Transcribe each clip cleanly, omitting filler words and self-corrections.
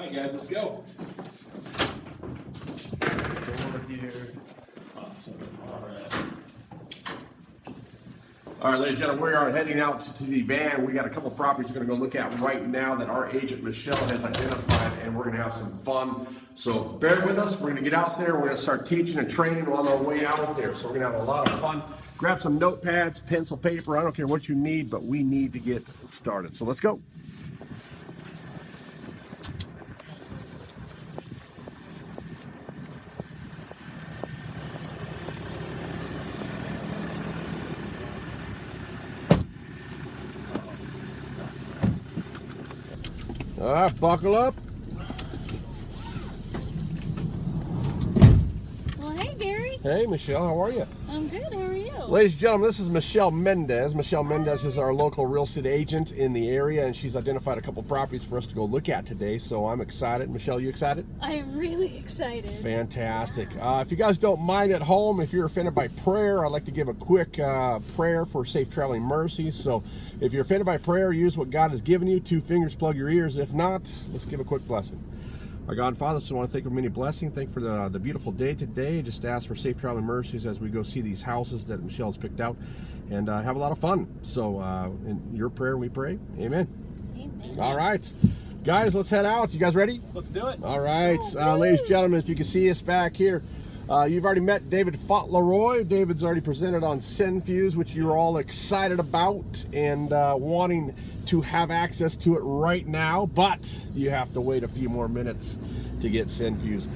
right, you guys, let's go. Over here. Awesome. All right, ladies and gentlemen, we are heading out to the van. We got a couple properties we're going to go look at right now that our agent Michelle has identified, and we're going to have some fun. So bear with us. We're going to get out there. We're going to start teaching and training on our way out there. So we're going to have a lot of fun. Grab some notepads, pencil, paper. I don't care what you need, but we need to get started. So let's go. All right, buckle up. Well, hey, Gary. Hey, Michelle, how are you? I'm good. How are you? Ladies and gentlemen, this is Michelle Mendez. Michelle Mendez is our local real estate agent in the area, and she's identified a couple properties for us to go look at today, so I'm excited. Michelle, you excited? I am really excited. Fantastic. If you guys don't mind at home, if you're offended by prayer, I'd like to give a quick prayer for safe traveling mercies. So if you're offended by prayer, use what God has given you. 2 fingers, plug your ears. If not, let's give a quick blessing. Our God and Father, so I want to thank you for many blessings. Thank you for the beautiful day today. Just ask for safe traveling mercies as we go see these houses that Michelle's picked out and have a lot of fun. So in your prayer we pray. Amen. Amen. All right. Guys, let's head out. You guys ready? Let's do it. All right. Ladies and gentlemen, if you can see us back here, you've already met David Fauntleroy. David's already presented on Senfuse, which you're all excited about and wanting to have access to it right now, but you have to wait a few more minutes to get Senfuse.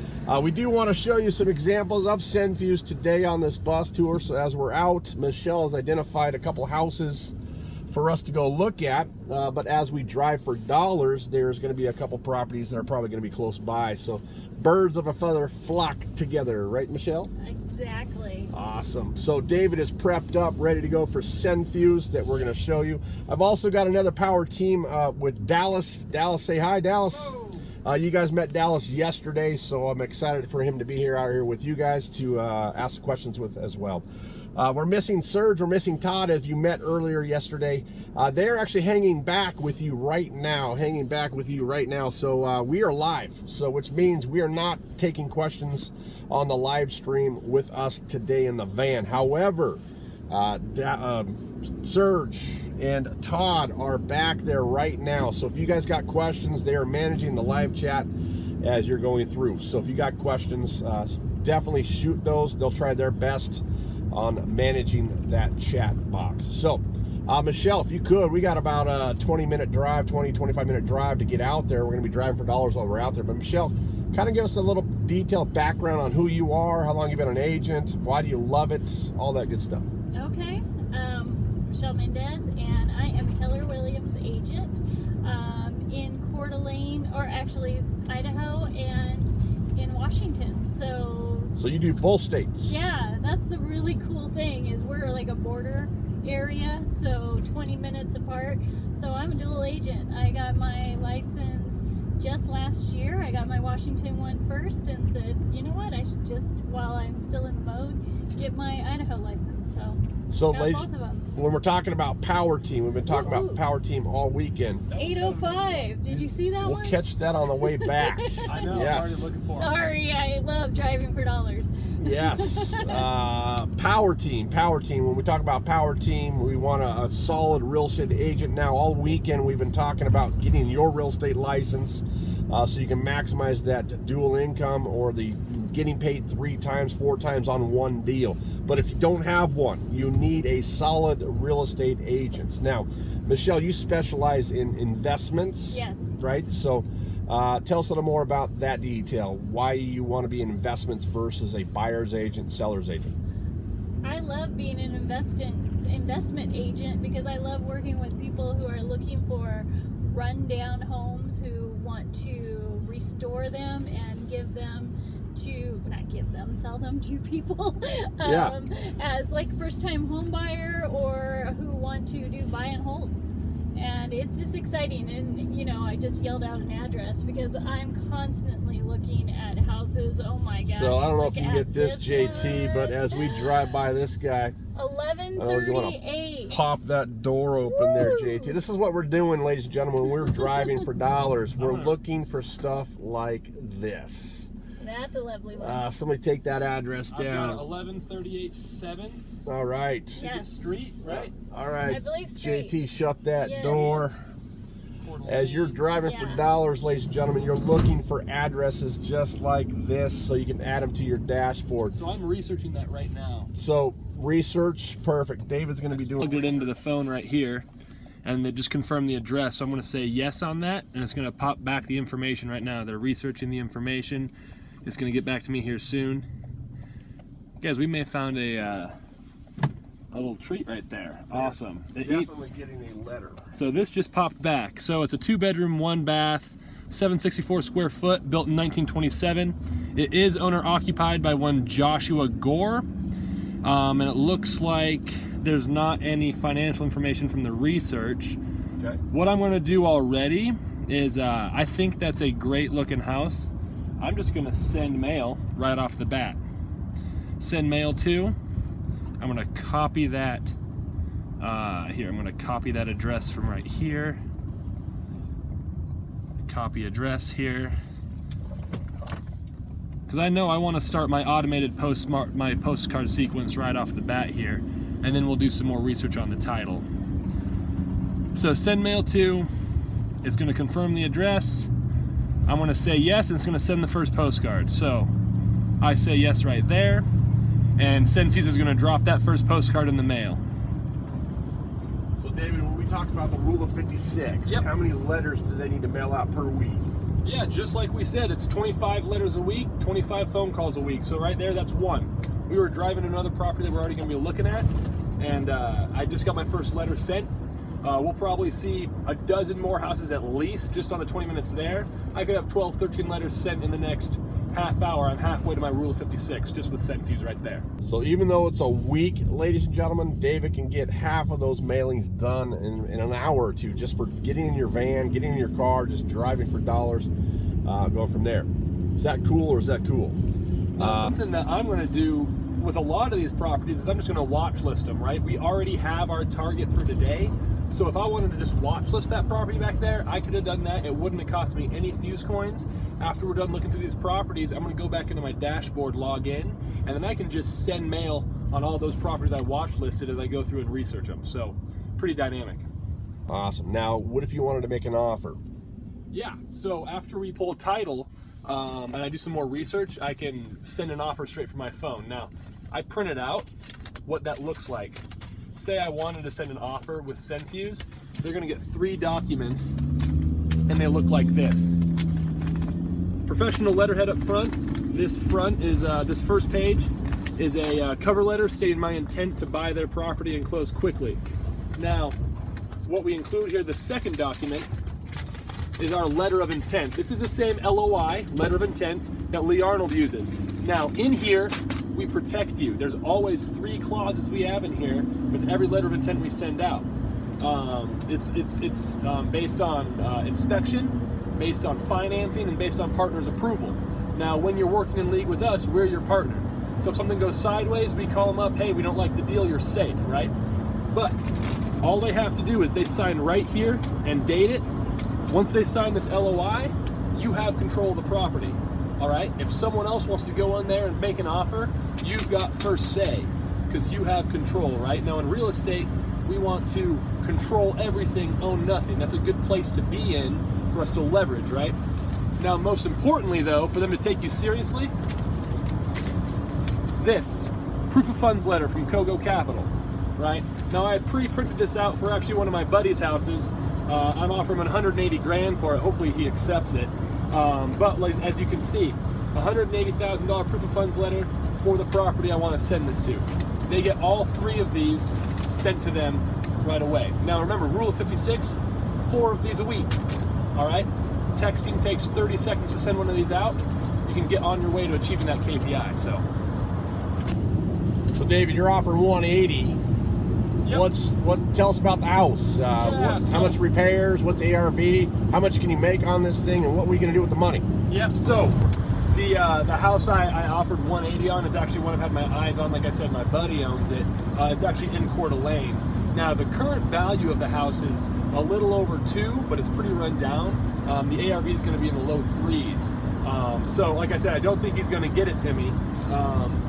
We do want to show you some examples of Senfuse today on this bus tour. So as we're out, Michelle has identified a couple houses for us to go look at, but as we drive for dollars, there's going to be a couple properties that are probably going to be close by. So birds of a feather flock together, right, Michelle? Exactly. Awesome. So David is prepped up, ready to go for Senfuse that we're going to show you. I've also got another power team with Dallas. Dallas, say hi, Dallas. You guys met Dallas yesterday, so I'm excited for him to be here out here with you guys to ask questions with as well. We're missing Serge, we're missing Todd, as you met earlier yesterday. They're actually hanging back with you right now, So we are live, so which means we are not taking questions on the live stream with us today in the van. However, Serge and Todd are back there right now. So if you guys got questions, they are managing the live chat as you're going through. So if you got questions, definitely shoot those. They'll try their best on managing that chat box. So Michelle, if you could, we got about a 25 minute drive to get out there. We're going to be driving for dollars while we're out there. But Michelle, kind of give us a little detailed background on who you are, how long you've been an agent, why do you love it, all that good stuff. Okay. Michelle Mendez, and I am a Keller Williams agent in Coeur d'Alene, or actually Idaho, and in Washington. So you do both states? Yeah, that's the really cool thing, is we're like a border area, so 20 minutes apart. So I'm a dual agent. I got my license just last year. I got my Washington one first and said, you know what, I should just, while I'm still in the mode, get my Idaho license. So ladies, both of them. When we're talking about power team, we've been talking about power team all weekend. 805. Did you see that one? We'll catch that on the way back. I know. Yes. I'm already looking for it. Sorry, I love driving for dollars. Yes. Power team. When we talk about power team, we want a solid real estate agent. Now, all weekend we've been talking about getting your real estate license so you can maximize that dual income, or the getting paid 3 times, 4 times on one deal. But if you don't have one, you need a solid real estate agent. Now, Michelle, you specialize in investments. Yes. Right? So tell us a little more about that detail. Why you want to be in investments versus a buyer's agent, seller's agent. I love being an investment agent because I love working with people who are looking for rundown homes, who want to restore them and sell them to people as like first-time home buyer, or who want to do buy and holds. And it's just exciting. And you know, I just yelled out an address because I'm constantly looking at houses. Oh my gosh. So I don't know if you can get this, JT, but as we drive by this guy, 11:38. Pop that door open there, JT. This is what we're doing, ladies and gentlemen. We're driving for dollars. We're looking for stuff like this. That's a lovely one. Somebody take that address down. I've got 1138 7th. All right. Is it street, right? All right. I believe street. JT, shut that Yes. door. As you're driving for dollars, ladies and gentlemen, you're looking for addresses just like this so you can add them to your dashboard. So I'm researching that right now. So research, perfect. David's going to be doing. Plugged it into the phone right here, and it just confirmed the address. So I'm going to say yes on that, and it's going to pop back the information right now. They're researching the information. It's going to get back to me here soon. Guys, we may have found a little treat right there. Awesome. Definitely getting a letter. So this just popped back. So it's a 2-bedroom, 1-bath, 764 square foot, built in 1927. It is owner occupied by one Joshua Gore. And it looks like there's not any financial information from the research. Okay. What I'm going to do already is I think that's a great looking house. I'm just going to send mail right off the bat. Send mail to. I'm going to copy that here. I'm going to copy that address from right here. Copy address here. Because I know I want to start my automated postcard sequence right off the bat here, and then we'll do some more research on the title. So send mail to. It's going to confirm the address. I'm going to say yes, and it's going to send the first postcard. So I say yes right there. And SendFuse is going to drop that first postcard in the mail. So David, when we talked about the rule of 56, Yep. How many letters do they need to mail out per week? Yeah, just like we said, it's 25 letters a week, 25 phone calls a week. So right there, that's one. We were driving another property that we're already going to be looking at, and I just got my first letter sent. We'll probably see a dozen more houses at least just on the 20 minutes there. I could have 12, 13 letters sent in the next half hour. I'm halfway to my rule of 56 just with SendFuse right there. So even though it's a week, ladies and gentlemen, David can get half of those mailings done in an hour or two just for getting in your van, getting in your car, just driving for dollars, going from there. Is that cool or is that cool? Something that I'm going to do with a lot of these properties is I'm just going to watch list them, right? We already have our target for today. So if I wanted to just watch list that property back there, I could have done that. It wouldn't have cost me any Fuse coins. After we're done looking through these properties, I'm going to go back into my dashboard, log in, and then I can just send mail on all those properties I watch listed as I go through and research them. So pretty dynamic. Awesome. Now, what if you wanted to make an offer? Yeah, so after we pull title and I do some more research, I can send an offer straight from my phone. Now, I printed out what that looks like. Say I wanted to send an offer with SendFuse, they're gonna get 3 documents and they look like this. Professional letterhead up front. This front is, this first page is a cover letter stating my intent to buy their property and close quickly. Now, what we include here, the second document, is our letter of intent. This is the same LOI, letter of intent, that Lee Arnold uses. Now, in here, we protect you. There's always 3 clauses we have in here with every letter of intent we send out. It's based on inspection, based on financing, and based on partner's approval. Now, when you're working in league with us, we're your partner. So if something goes sideways, we call them up, hey, we don't like the deal, you're safe, right? But all they have to do is they sign right here and date it. Once they sign this LOI, you have control of the property. All right, if someone else wants to go on there and make an offer, you've got first say because you have control, right? Now in real estate, we want to control everything, own nothing. That's a good place to be in for us to leverage, right? Now, most importantly though, for them to take you seriously, this proof of funds letter from Kogo Capital, right? Now I pre-printed this out for actually one of my buddy's houses. I'm offering him 180 grand for it. Hopefully he accepts it. But like, as you can see, $180,000 proof of funds letter for the property I want to send this to. They get all 3 of these sent to them right away. Now remember, rule of 56, 4 of these a week. All right? Texting takes 30 seconds to send one of these out. You can get on your way to achieving that KPI. So David, you're offering 180. Yep. Tell us about the house. How much repairs? What's ARV? How much can you make on this thing? And what are we going to do with the money? Yep. So The house I offered 180 on is actually one I've had my eyes on. Like I said, my buddy owns it. It's actually in Coeur d'Alene. Now, the current value of the house is a little over 2, but it's pretty run down. The ARV is going to be in the low 3s. So, like I said, I don't think he's going to get it to me.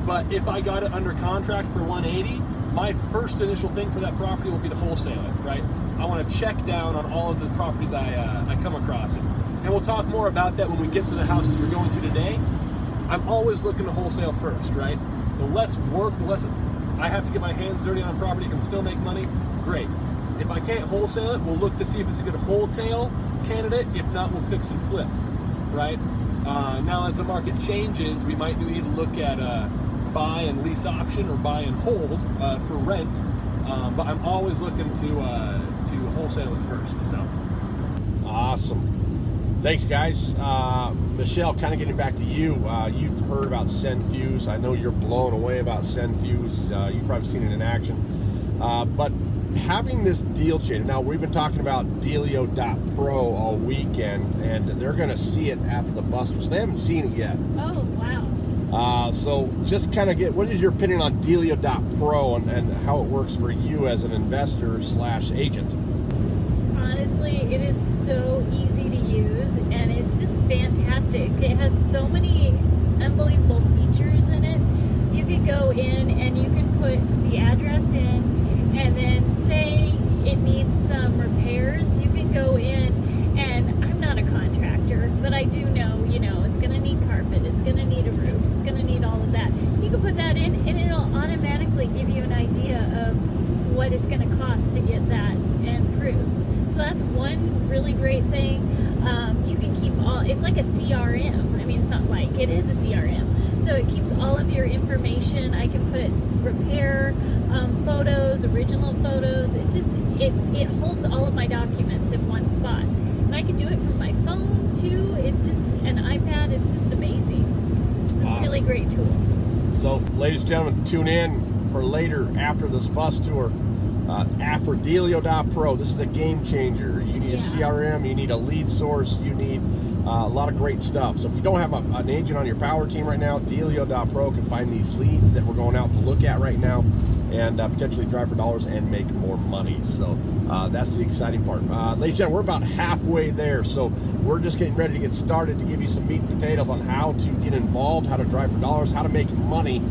But if I got it under contract for 180, my first initial thing for that property will be to wholesale it, right? I want to check down on all of the properties I come across. And we'll talk more about that when we get to the houses we're going to today. I'm always looking to wholesale first, right? The less work, the less I have to get my hands dirty on a property, can still make money, great. If I can't wholesale it, we'll look to see if it's a good wholesale candidate. If not, we'll fix and flip, right? Now, as the market changes, we might need to look at a buy and lease option or buy and hold for rent. But I'm always looking to wholesale it first. So Awesome. Thanks, guys. Michelle, kind of getting back to you. You've heard about SendFuse. I know you're blown away about SendFuse. You've probably seen it in action. But having this deal change, now we've been talking about Delia.pro all weekend, and they're going to see it after the busters. They haven't seen it yet. Oh, wow. So just kind of what is your opinion on Delia.pro and how it works for you as an investor / agent? Honestly, it is so easy to use, and it's just fantastic. It has so many unbelievable features in it. You could go in and you can put the address in, and then say it needs some repairs. You can go in, and I'm not a contractor, but I do know, it's going to need carpet, it's going to need a roof, it's going to need all of that. You can put that in, and it'll automatically give you an idea of what it's going to cost to get that improved. So that's one really great thing. You can keep it's like a CRM. I mean, it's not like, it is a CRM. So it keeps all of your information. I can put repair photos, original photos. It's just, it holds all of my documents in one spot. And I can do it from my phone too. It's just an iPad. It's just amazing. It's a really great tool. So, ladies and gentlemen, tune in for later after this bus tour. For Delia.pro, this is a game changer. You need a CRM, you need a lead source, you need a lot of great stuff. So if you don't have an agent on your power team right now, Delia.pro can find these leads that we're going out to look at right now and potentially drive for dollars and make more money. So that's the exciting part. Ladies and gentlemen, we're about halfway there. So we're just getting ready to get started to give you some meat and potatoes on how to get involved, how to drive for dollars, how to make money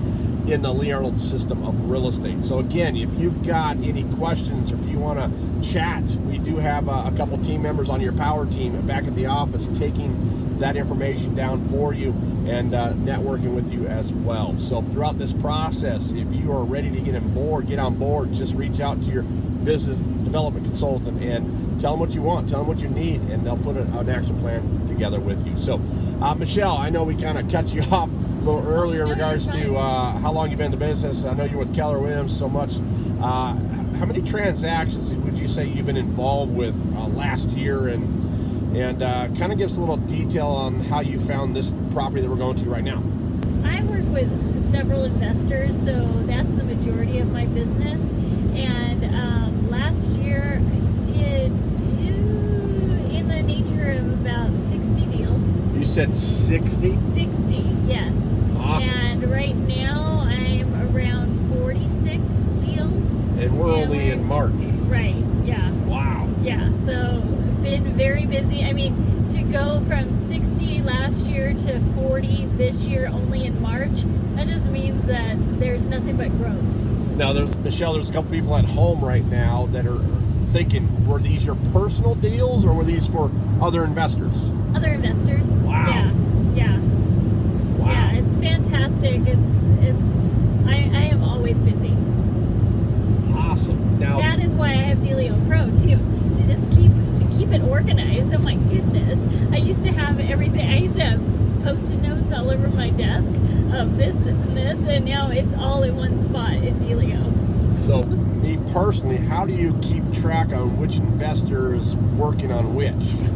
in the Arnold system of real estate. So again, if you've got any questions or if you want to chat, we do have a couple team members on your power team back at the office taking that information down for you and networking with you as well. So throughout this process, if you are ready to get on board, just reach out to your business development consultant and tell them what you want, tell them what you need, and they'll put an action plan together with you. So Michelle, I know we kind of cut you off a little earlier in regards to how long you've been in the business. I know you're with Keller Williams so much. How many transactions would you say you've been involved with last year, and kind of give us a little detail on how you found this property that we're going to right now? I work with several investors, so that's the majority of my business. And last year I did in the nature of about 60 deals. You said 60? 60, yes. Awesome. And right now I'm around 46 deals. And we're only in March. Right, yeah. Wow. Yeah, so been very busy. I mean, to go from 60 last year to 40 this year only in March, that just means that there's nothing but growth. Now, Michelle, there's a couple people at home right now that are thinking, were these your personal deals or were these for other investors? Other investors. Wow. Yeah. Wow. Yeah, it's fantastic. I am always busy. Awesome. Now, that is why I have Delia Pro too, to just keep it organized. Oh my goodness. I used to have everything. I used to have Post-it notes all over my desk of this, and this, and now it's all in one spot in Delia. So, me personally, how do you keep track on which investor is working on which?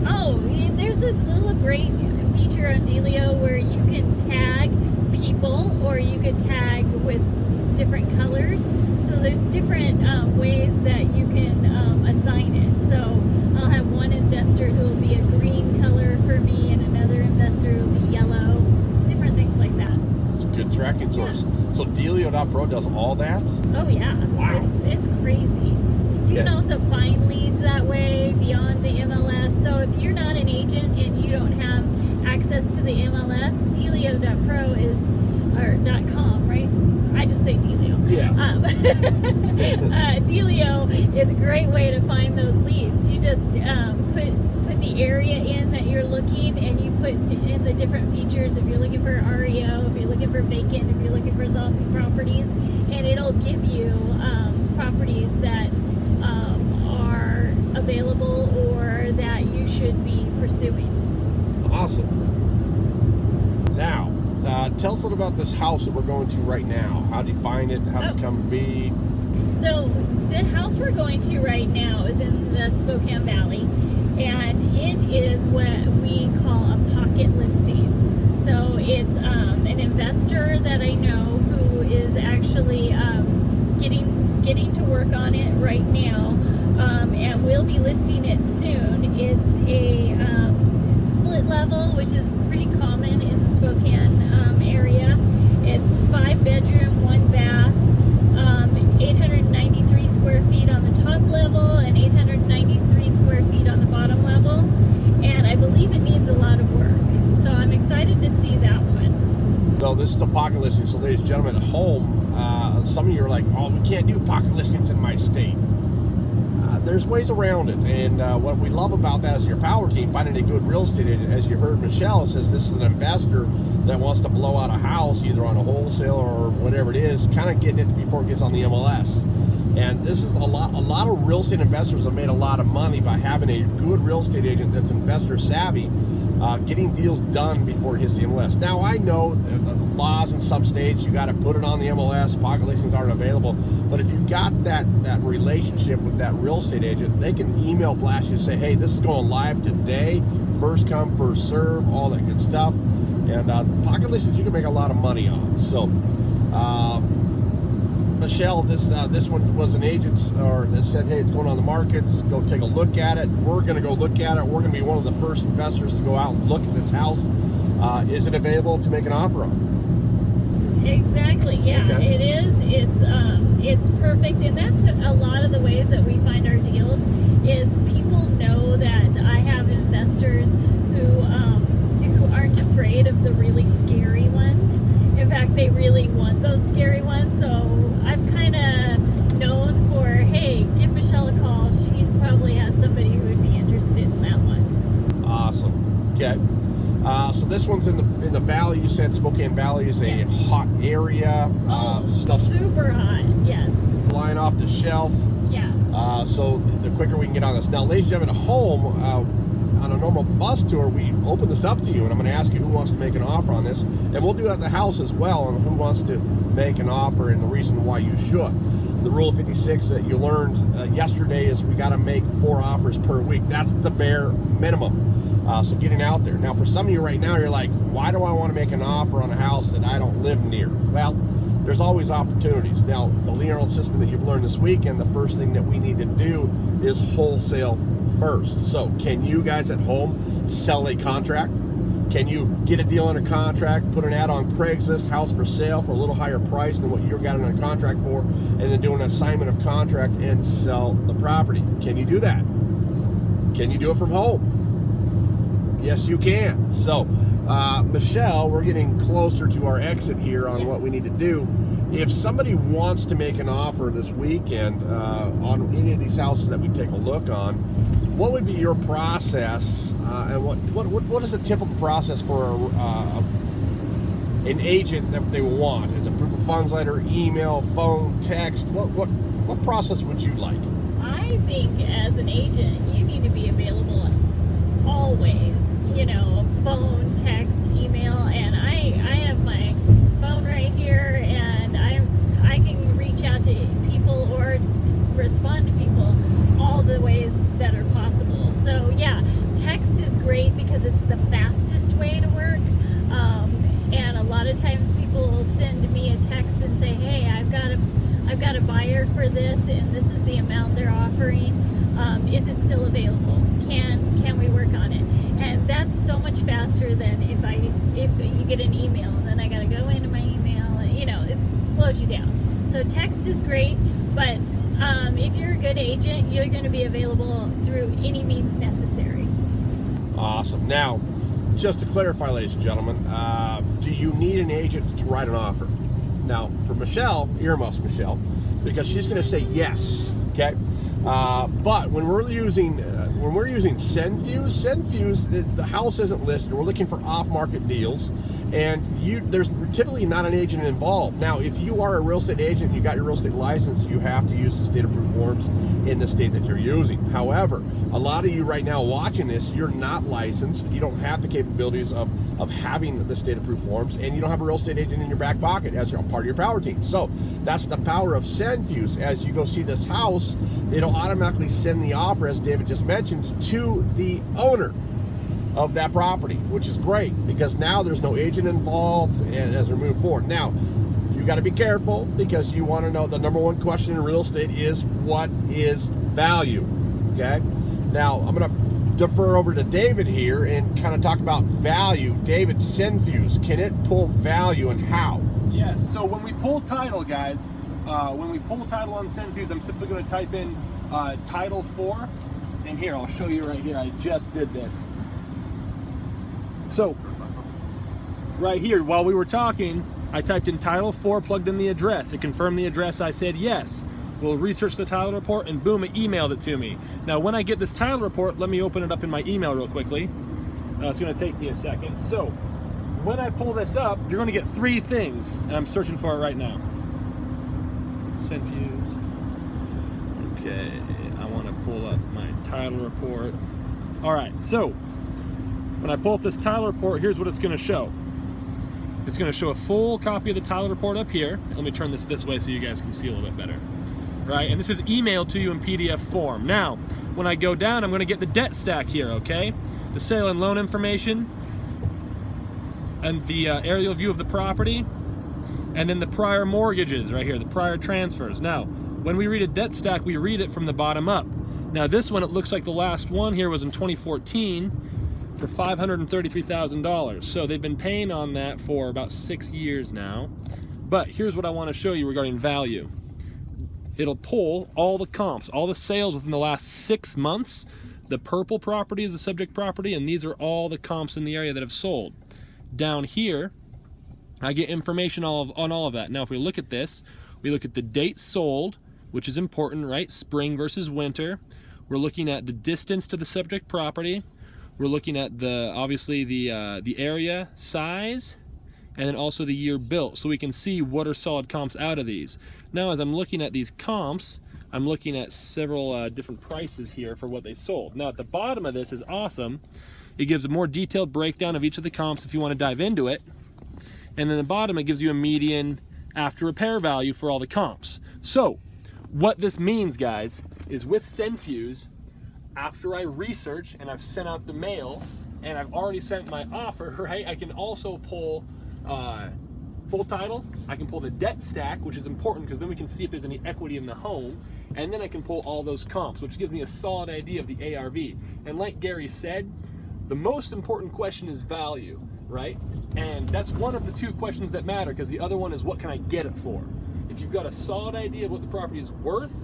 Oh, there's this little great feature on Delia where you can tag people, or you could tag with different colors. So there's different ways that you can assign it. So I'll have one investor who will be a green color for me, and another investor who will be yellow. tracking source. So Delia.pro does all that? Oh yeah. Wow. It's crazy. You can Okay. also find leads that way beyond the MLS. So if you're not an agent and you don't have access to the MLS, Delio.pro is, or .com, right? I just say Delio. Yeah. Delio is a great way to find those leads. You just put the area in that you're looking, and you put in the different features. If you're looking for REO, if you're looking for vacant, if you're looking for zombie properties, and it'll give you properties that are available or that you should be pursuing. Awesome. Now, tell us a little about this house that we're going to right now. How did you find it? How did it come to be? So the house we're going to right now is in the Spokane Valley, and it is what we call a pocket listing. So it's an investor that I know who is actually getting to work on it right now, and we'll be listing it soon. It's a split level, which is pretty common in the Spokane area. It's 5 bedroom, 1 bath, 893 square feet on the top level and 893 square feet on the bottom level. And I believe it needs a lot of work. So I'm excited to see that one. So this is the pocket listing. So ladies and gentlemen at home, some of you are like, oh, we can't do pocket listings in my state. There's ways around it, and what we love about that is your power team finding a good real estate agent. As you heard Michelle says, this is an investor that wants to blow out a house either on a wholesale or whatever it is, kind of getting it before it gets on the MLS. And this is a lot of real estate investors have made a lot of money by having a good real estate agent that's investor savvy, getting deals done before it hits the MLS. Now I know the laws in some states, you got to put it on the MLS, pocket listings aren't available, but if you've got that relationship with that real estate agent, they can email blast you and say, hey, this is going live today, first come, first serve, all that good stuff. And pocket listings you can make a lot of money on. So Michelle, this one was an agent that said, hey, it's going on the market, go take a look at it. We're going to go look at it. We're going to be one of the first investors to go out and look at this house. Is it available to make an offer on? Exactly, yeah, Okay. It is. It's perfect, and that's a lot of the ways that we find our deals is people know that I have investors who aren't afraid of the really scary ones. In fact, they really want those scary ones. So I'm kind of known for, hey, give Michelle a call. She probably has somebody who would be interested in that one. Awesome. Okay. So this one's in the valley. You said Spokane Valley is a Yes. hot area. Stuff Super hot, yes. flying off the shelf. Yeah. So the quicker we can get on this. Now, ladies and gentlemen at home, on a normal bus tour, we open this up to you, and I'm going to ask you who wants to make an offer on this, and we'll do it at the house as well on who wants to make an offer and the reason why you should. The rule of 56 that you learned yesterday is we got to make 4 offers per week. That's the bare minimum. So getting out there. Now, for some of you right now, you're like, why do I want to make an offer on a house that I don't live near? Well, there's always opportunities. Now, the Liril system that you've learned this weekend, the first thing that we need to do is wholesale first. So can you guys at home sell a contract? Can you get a deal under contract, put an ad on Craigslist, house for sale for a little higher price than what you got it under contract for, and then do an assignment of contract and sell the property? Can you do that? Can you do it from home? Yes, you can. So, Michelle, we're getting closer to our exit here on what we need to do. If somebody wants to make an offer this weekend on any of these houses that we take a look on, what would be your process, and what is the typical process for an agent that they want? Is it proof of funds letter, email, phone, text? What process would you like? I think as an agent, you need to be available always. Phone, text, email, and I have my phone right here, and I can reach out to people or respond to people all the ways that are possible. So yeah, text is great because it's the fastest way to work. And a lot of times people will send me a text and say, hey, I've got a buyer for this, and this is the amount they're offering. Is it still available? Can we work on it? And that's so much faster than if you get an email, and then I got to go into my email slows you down. So text is great, but if you're a good agent, you're going to be available through any means necessary. Awesome. Now, just to clarify, ladies and gentlemen, do you need an agent to write an offer? Now, for Michelle, earmuffs Michelle, because she's going to say yes. Okay. But when we're using SendFuse, the house isn't listed. We're looking for off-market deals, and there's typically not an agent involved. Now, if you are a real estate agent, you got your real estate license, you have to use the state-approved forms in the state that you're using. However, a lot of you right now watching this, you're not licensed. You don't have the capabilities of having the state-approved forms, and you don't have a real estate agent in your back pocket as part of your power team. So that's the power of SendFuse. As you go see this house, it'll automatically send the offer, as David just mentioned, to the owner of that property, which is great because now there's no agent involved as we move forward. Now, you got to be careful because you want to know the number one question in real estate is what is value, okay? Now, I'm going to defer over to David here and kind of talk about value. David, SendFuse, can it pull value and how? Yes, so when we pull title, guys, when we pull title on SendFuse, I'm simply going to type in Title 4, and here, I'll show you right here, I just did this. So, right here, while we were talking, I typed in Title 4, plugged in the address. It confirmed the address. I said yes. We'll research the title report, and boom, it emailed it to me. Now, when I get this title report, let me open it up in my email real quickly. It's going to take me a second. So, when I pull this up, you're going to get three things, and I'm searching for it right now. SendFuse. Okay, I want to pull up my title report. All right, so when I pull up this title report, here's what it's going to show. It's going to show a full copy of the title report up here. Let me turn this way so you guys can see a little bit better. Right, and this is emailed to you in PDF form. Now, when I go down, I'm going to get the debt stack here, okay? The sale and loan information, and the aerial view of the property, and then the prior mortgages right here, the prior transfers. Now, when we read a debt stack, we read it from the bottom up. Now, this one, it looks like the last one here was in 2014 for $533,000. So they've been paying on that for about 6 years now. But here's what I want to show you regarding value. It'll pull all the comps, all the sales within the last 6 months. The purple property is the subject property, and these are all the comps in the area that have sold. Down here, I get information on all of that. Now, if we look at this, we look at the date sold, which is important, right? Spring versus winter. We're looking at the distance to the subject property. We're looking at obviously the area size, and then also the year built, so we can see what are solid comps out of these. Now, as I'm looking at these comps, I'm looking at several different prices here for what they sold. Now, at the bottom of this is awesome. It gives a more detailed breakdown of each of the comps if you want to dive into it. And then the bottom, it gives you a median after repair value for all the comps. So, what this means, guys, is with SendFuse, after I research and I've sent out the mail and I've already sent my offer, right, I can also pull full title. I can pull the debt stack, which is important because then we can see if there's any equity in the home, and then I can pull all those comps, which gives me a solid idea of the ARV. And like Gary said, the most important question is value, right? And that's one of the two questions that matter, because the other one is what can I get it for? If you've got a solid idea of what the property is worth,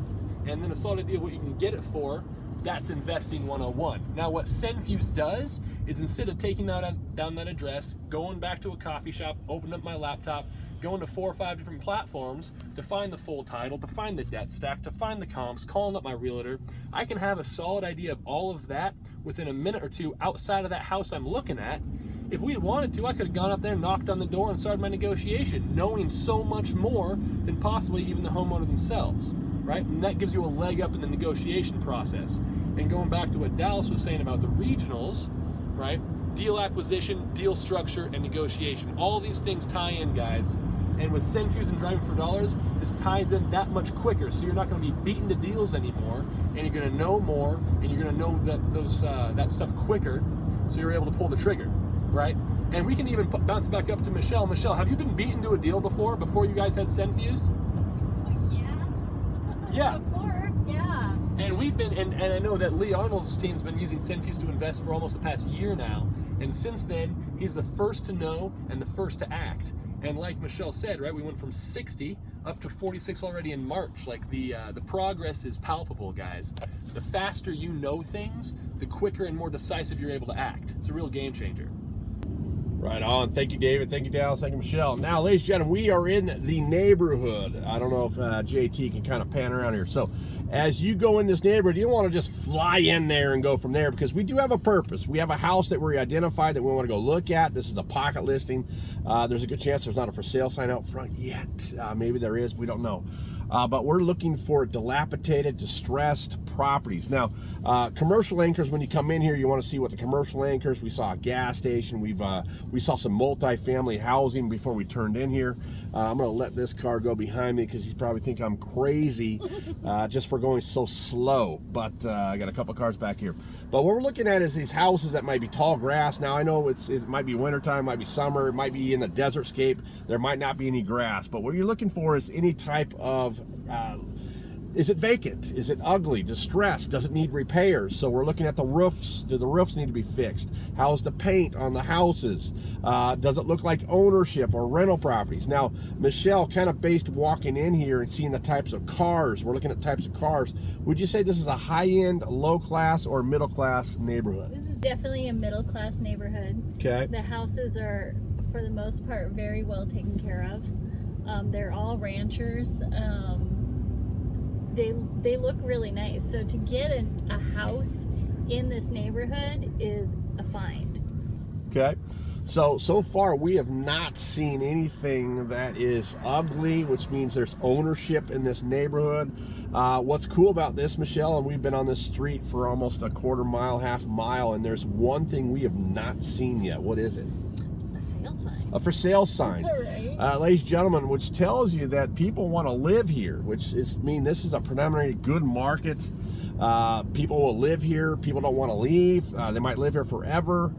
and then a solid idea of what you can get it for, that's investing 101. Now, what SendFuse does is, instead of taking down that address, going back to a coffee shop, opening up my laptop, going to 4 or 5 different platforms to find the full title, to find the debt stack, to find the comps, calling up my realtor, I can have a solid idea of all of that within a minute or two outside of that house I'm looking at. If we had wanted to, I could have gone up there, knocked on the door, and started my negotiation, knowing so much more than possibly even the homeowner themselves, right? And that gives you a leg up in the negotiation process. And going back to what Dallas was saying about the regionals, right? Deal acquisition, deal structure, and negotiation. All these things tie in, guys. And with SendFuse and Driving for Dollars, this ties in that much quicker. So you're not going to be beaten to deals anymore, and you're going to know more, and you're going to know that stuff quicker, so you're able to pull the trigger, right? And we can even bounce back up to Michelle. Michelle, have you been beaten to a deal before you guys had SendFuse? Yeah. Before, yeah. And we've been, and I know that Arnold's team's been using SendFuse to invest for almost the past year now. And since then, he's the first to know and the first to act. And like Michelle said, right, we went from 60 up to 46 already in March. Like the progress is palpable, guys. The faster you know things, the quicker and more decisive you're able to act. It's a real game changer. Right on. Thank you, David. Thank you, Dallas. Thank you, Michelle. Now, ladies and gentlemen, we are in the neighborhood. I don't know if JT can kind of pan around here. So, as you go in this neighborhood, you don't want to just fly in there and go from there, because we do have a purpose. We have a house that we identified that we want to go look at. This is a pocket listing. There's a good chance there's not a for sale sign out front yet. Maybe there is. We don't know. But we're looking for dilapidated, distressed properties. Now, commercial anchors, when you come in here, you want to see what the commercial anchors. We saw a gas station. We saw some multi-family housing before we turned in here. I'm going to let this car go behind me because he's probably think I'm crazy just for going so slow. But I got a couple cars back here. But what we're looking at is these houses that might be tall grass. Now, I know it might be wintertime, it might be summer, it might be in the desert scape. There might not be any grass. But what you're looking for is any type of is it vacant? Is it ugly? Distressed? Does it need repairs? So we're looking at the roofs. Do the roofs need to be fixed? How's the paint on the houses? Does it look like ownership or rental properties? Now, Michelle, kind of based walking in here and seeing the types of cars, we're looking at types of cars. Would you say this is a high-end, low-class, or middle-class neighborhood? This is definitely a middle-class neighborhood. Okay. The houses are, for the most part, very well taken care of. They're all ranchers. They look really nice. So to get a house in this neighborhood is a find. Okay. So far we have not seen anything that is ugly, which means there's ownership in this neighborhood. What's cool about this, Michelle, and we've been on this street for almost a quarter mile, half mile, and there's one thing we have not seen yet. What is it? A sale sign. A for sale sign. Right. Ladies and gentlemen, which tells you that people want to live here, which is this is a predominantly good market. People will live here. People don't want to leave. They might live here forever.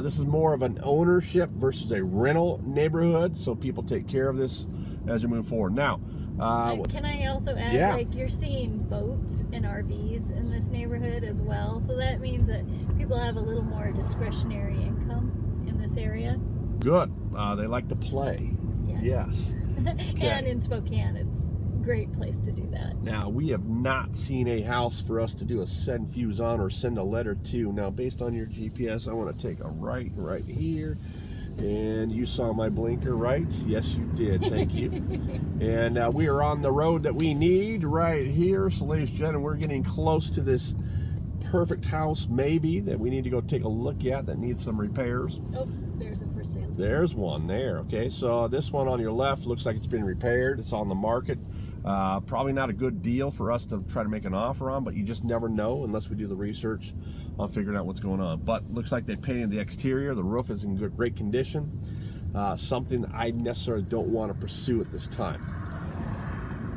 This is more of an ownership versus a rental neighborhood, so people take care of this as you move forward. Now, can I also add, yeah. like, you're seeing boats and RVs in this neighborhood as well, so that means that people have a little more discretionary income in this area. Good. They like to play. Yes. Okay. And in Spokane, it's a great place to do that. Now, we have not seen a house for us to do a send fuse on or send a letter to. Now, based on your GPS, I want to take a right here. And you saw my blinker, right? Yes, you did. Thank you. And we are on the road that we need right here. So, ladies and gentlemen, we're getting close to this perfect house, maybe, that we need to go take a look at that needs some repairs. Oh, there's a for sale. There's one there. Okay, so this one on your left looks like it's been repaired. It's on the market. Probably not a good deal for us to try to make an offer on, but you just never know unless we do the research on figuring out what's going on. But looks like they painted the exterior. The roof is in great condition. Something I necessarily don't want to pursue at this time.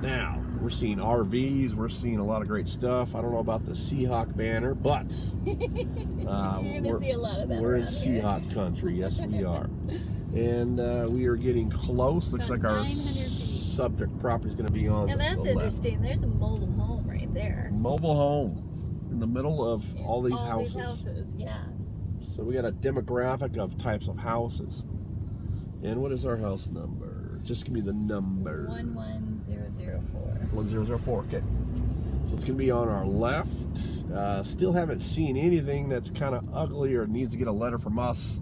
Now, we're seeing RVs. We're seeing a lot of great stuff. I don't know about the Seahawk banner, but You're going to see a lot of that. we're in around here. Seahawk country. Yes, we are. And we are getting close. Looks About like our 900 feet. subject property is going to be on Now that's the left. interesting. There's a mobile home right there. Mobile home in the middle of all these houses. Yeah. So we got a demographic of types of houses. And what is our house number? Just give me the number. 11004. 1004. Okay. So it's going to be on our left. Still haven't seen anything that's kind of ugly or needs to get a letter from us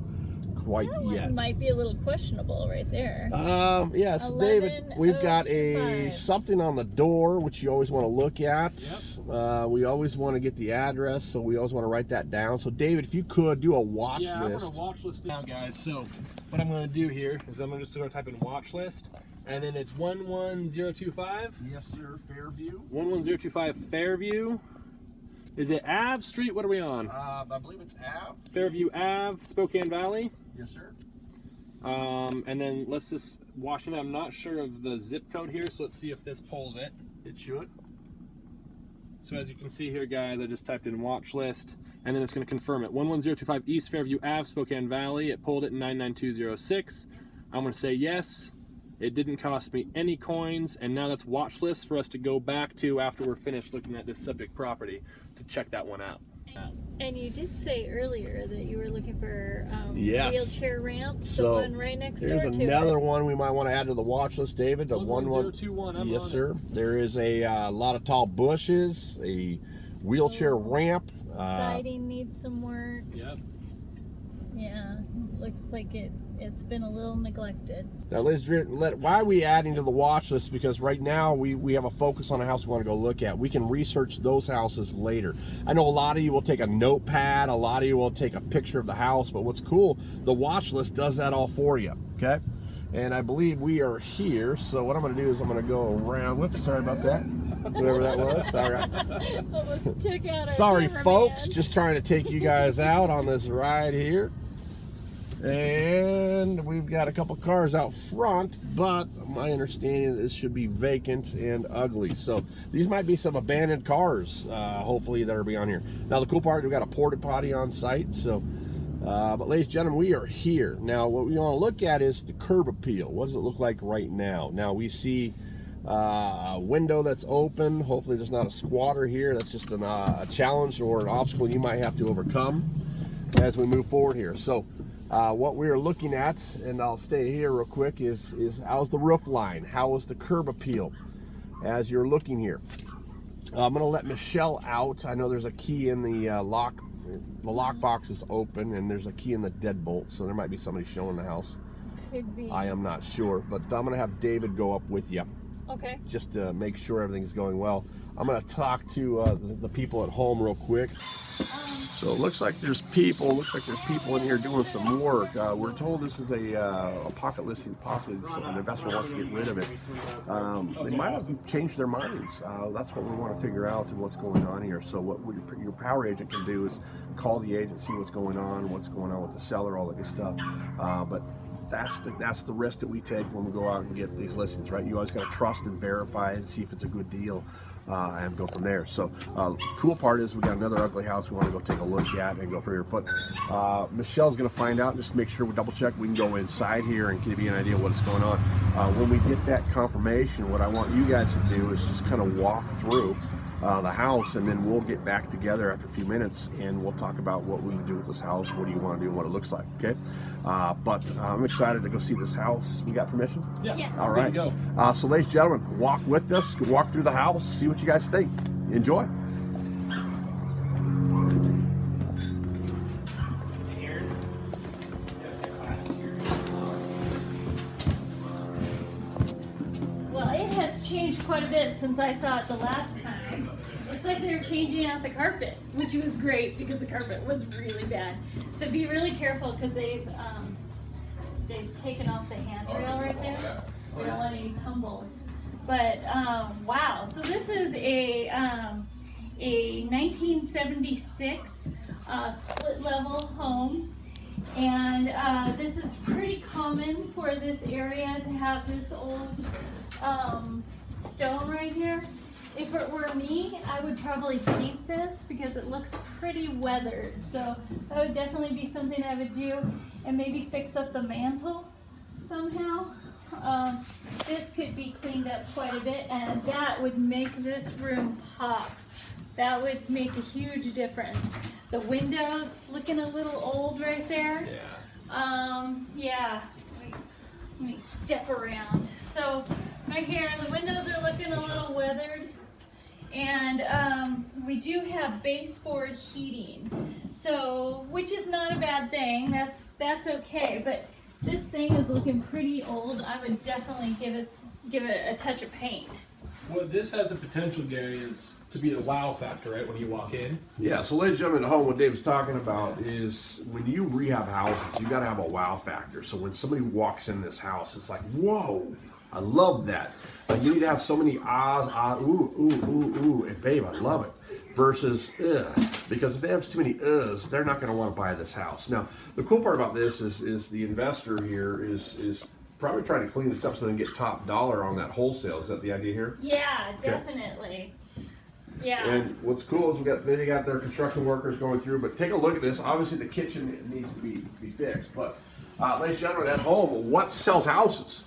quite That yet. one might be a little questionable right there. Yeah, it's David. We've got a 11025. something on the door which you always want to look at. Yep. We always want to get the address, so we always want to write that down. So David, if you could do a watch Yeah, I'm list. going to watch list now, guys. So what I'm going to do here is I'm just going to type in watch list, and then it's 11025. Yes, sir. Fairview. 11025 Fairview. Is it Ave Street? What are we on? I believe it's Ave. Fairview Ave, Spokane Valley. Yes, sir. And then let's just Washington. I'm not sure of the zip code here, so let's see if this pulls it. It should. So as you can see here, guys, I just typed in watch list, and then it's going to confirm it. 11025 East Fairview Ave, Spokane Valley. It pulled it in 99206. I'm going to say yes. It didn't cost me any coins, and now that's watch list for us to go back to after we're finished looking at this subject property to check that one out. And you did say earlier that you were looking for Yes. wheelchair ramps, So, the one right next door There's to another it. one we might want to add to the watch list, David. The 11021. I'm yes, on sir. There is a lot of tall bushes, a wheelchair ramp. Siding needs some work. Yep. Yeah, looks like it's been a little neglected. Now, why are we adding to the watch list? Because right now we have a focus on a house we want to go look at. We can research those houses later. I know a lot of you will take a notepad, a lot of you will take a picture of the house, but what's cool, the watch list does that all for you, okay? And I believe we are here, so what I'm going to do is I'm going to go around. Whoops, sorry about that. Whatever that was. All right. Almost took out our Sorry, cameraman. folks. Just trying to take you guys out on this ride here. And we've got a couple cars out front, but my understanding is this should be vacant and ugly. So these might be some abandoned cars, hopefully, that are beyond here. Now, the cool part, we've got a porta potty on site. So, but ladies and gentlemen, we are here. Now, what we want to look at is the curb appeal. What does it look like right now? Now, we see a window that's open. Hopefully, there's not a squatter here. That's just a challenge or an obstacle you might have to overcome as we move forward here. So, what we're looking at, and I'll stay here real quick, is how's the roof line? How is the curb appeal as you're looking here? I'm going to let Michelle out. I know there's a key in the lock. The lock box is open, and there's a key in the deadbolt, so there might be somebody showing the house. Could be. I am not sure, but I'm going to have David go up with you Okay. just to make sure everything's going well. I'm going to talk to the people at home real quick. So it looks like there's people. Looks like there's people in here doing some work. We're told this is a pocket listing, possibly an investor wants to get rid of it. They might have changed their minds. That's what we want to figure out and what's going on here. So what your power agent can do is call the agent, see what's going on with the seller, all that good stuff. But that's the risk that we take when we go out and get these listings, right? You always got to trust and verify and see if it's a good deal. And go from there. So cool part is we got another ugly house we want to go take a look at and go from here. But Michelle's going to find out, just to make sure we double check. We can go inside here and give you an idea of what's going on. When we get that confirmation, what I want you guys to do is just kind of walk through the house, and then we'll get back together after a few minutes and we'll talk about what we can do with this house, what do you want to do, and what it looks like. Okay, but I'm excited to go see this house. We got permission? Yeah. All right. Go. So ladies and gentlemen, walk with us, walk through the house, see what you guys think. Enjoy. Well, it has changed quite a bit since I saw it the last time. Looks like they're changing out the carpet, which was great because the carpet was really bad. So be really careful because they've taken off the handrail right there. They don't want any tumbles. But wow, so this is a 1976 split level home. And this is pretty common for this area to have this old stone right here. If it were me, I would probably paint this because it looks pretty weathered. So that would definitely be something I would do, and maybe fix up the mantle somehow. This could be cleaned up quite a bit, and that would make this room pop. That would make a huge difference. The windows looking a little old right there. Yeah. Let me step around. So right here, the windows are looking a little weathered. And we do have baseboard heating, so which is not a bad thing. That's okay. But this thing is looking pretty old. I would definitely give it a touch of paint. What this has the potential, Gary, is to be the wow factor, right, when you walk in. Yeah, so ladies and gentlemen at home, what Dave's talking about is when you rehab houses, you got to have a wow factor. So when somebody walks in this house, it's like, whoa, I love that. You need to have so many ahs, ooh, ooh, ooh, ooh, and babe, I love it. Versus, ugh, because if they have too many uhs, they're not going to want to buy this house. Now, the cool part about this is the investor here is probably trying to clean this up so they can get top dollar on that wholesale. Is that the idea here? Yeah, definitely. Yeah. And what's cool is they got their construction workers going through, but take a look at this. Obviously, the kitchen needs to be fixed. But, ladies and gentlemen, at home, what sells houses?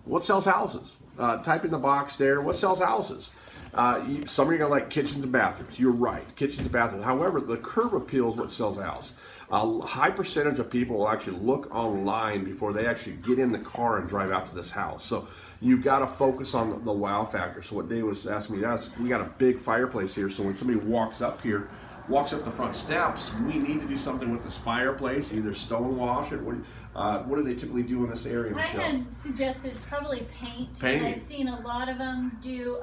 What sells houses? Type in the box there, what sells houses? Some are going to like kitchens and bathrooms. You're right, kitchens and bathrooms. However, the curb appeal is what sells a house. A high percentage of people will actually look online before they actually get in the car and drive out to this house. So you've got to focus on the wow factor. So what Dave was asking me to ask, we got a big fireplace here. So when somebody walks up here, walks up the front steps, we need to do something with this fireplace, either stone wash it. What do they typically do in this area, Michelle? I had suggested probably paint. Paint. I've seen a lot of them do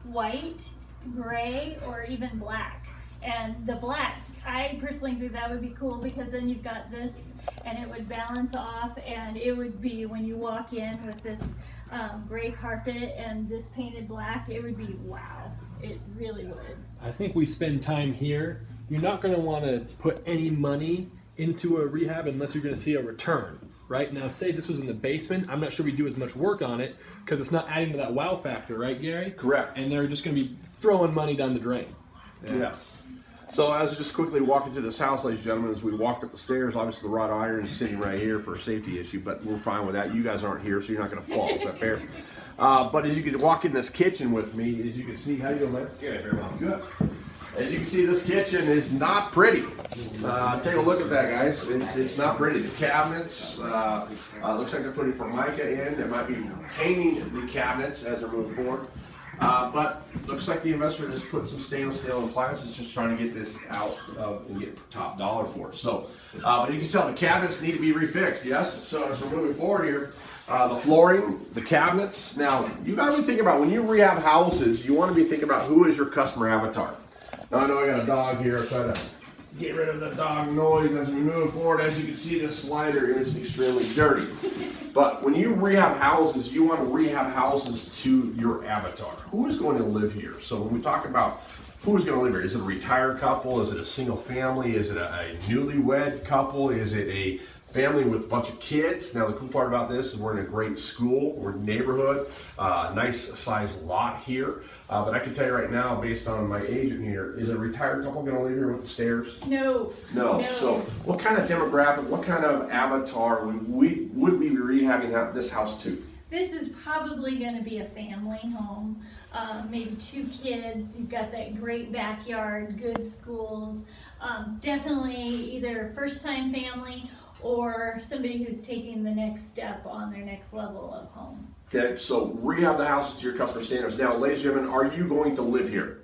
white, gray, or even black. And the black, I personally think that would be cool because then you've got this and it would balance off, and it would be when you walk in with this gray carpet and this painted black, it would be wow. It really would. I think we spend time here. You're not going to want to put any money into a rehab unless you're going to see a return. Right now, say this was in the basement, I'm not sure we do as much work on it because it's not adding to that wow factor, right, Gary? Correct. And they're just going to be throwing money down the drain. Yeah. Yes. So as just quickly walking through this house, ladies and gentlemen, as we walked up the stairs, obviously the wrought iron is sitting right here for a safety issue, but we're fine with that. You guys aren't here, so you're not going to fall. Is that fair? But as you can walk in this kitchen with me, as you can see, how you doing, man? Good, Mom. Good. As you can see, this kitchen is not pretty. Take a look at that, guys. It's not pretty. The cabinets, looks like they're putting Formica in. They might be painting the cabinets as they're moving forward. But looks like the investor has put some stainless steel appliances, just trying to get this out and get top dollar for it. So, but you can tell the cabinets need to be refixed, yes? So as we're moving forward here, the flooring, the cabinets. Now, you got to be thinking about when you rehab houses, you want to be thinking about who is your customer avatar. Now, I know I got a dog here. I'll try to get rid of the dog noise as we move forward. As you can see, this slider is extremely dirty. But when you rehab houses, you want to rehab houses to your avatar. Who is going to live here? So when we talk about who's going to live here, is it a retired couple? Is it a single family? Is it a newlywed couple? Is it a family with a bunch of kids? Now the cool part about this is we're in a great school, we're in a neighborhood, nice sized lot here. But I can tell you right now, based on my agent here, is a retired couple going to live here with the stairs? No. No. So what kind of demographic, what kind of avatar would we be rehabbing this house to? This is probably going to be a family home, maybe 2 kids. You've got that great backyard, good schools, definitely either first-time family or somebody who's taking the next step on their next level of home. Okay, so rehab the houses to your customer standards. Now, ladies and gentlemen, are you going to live here?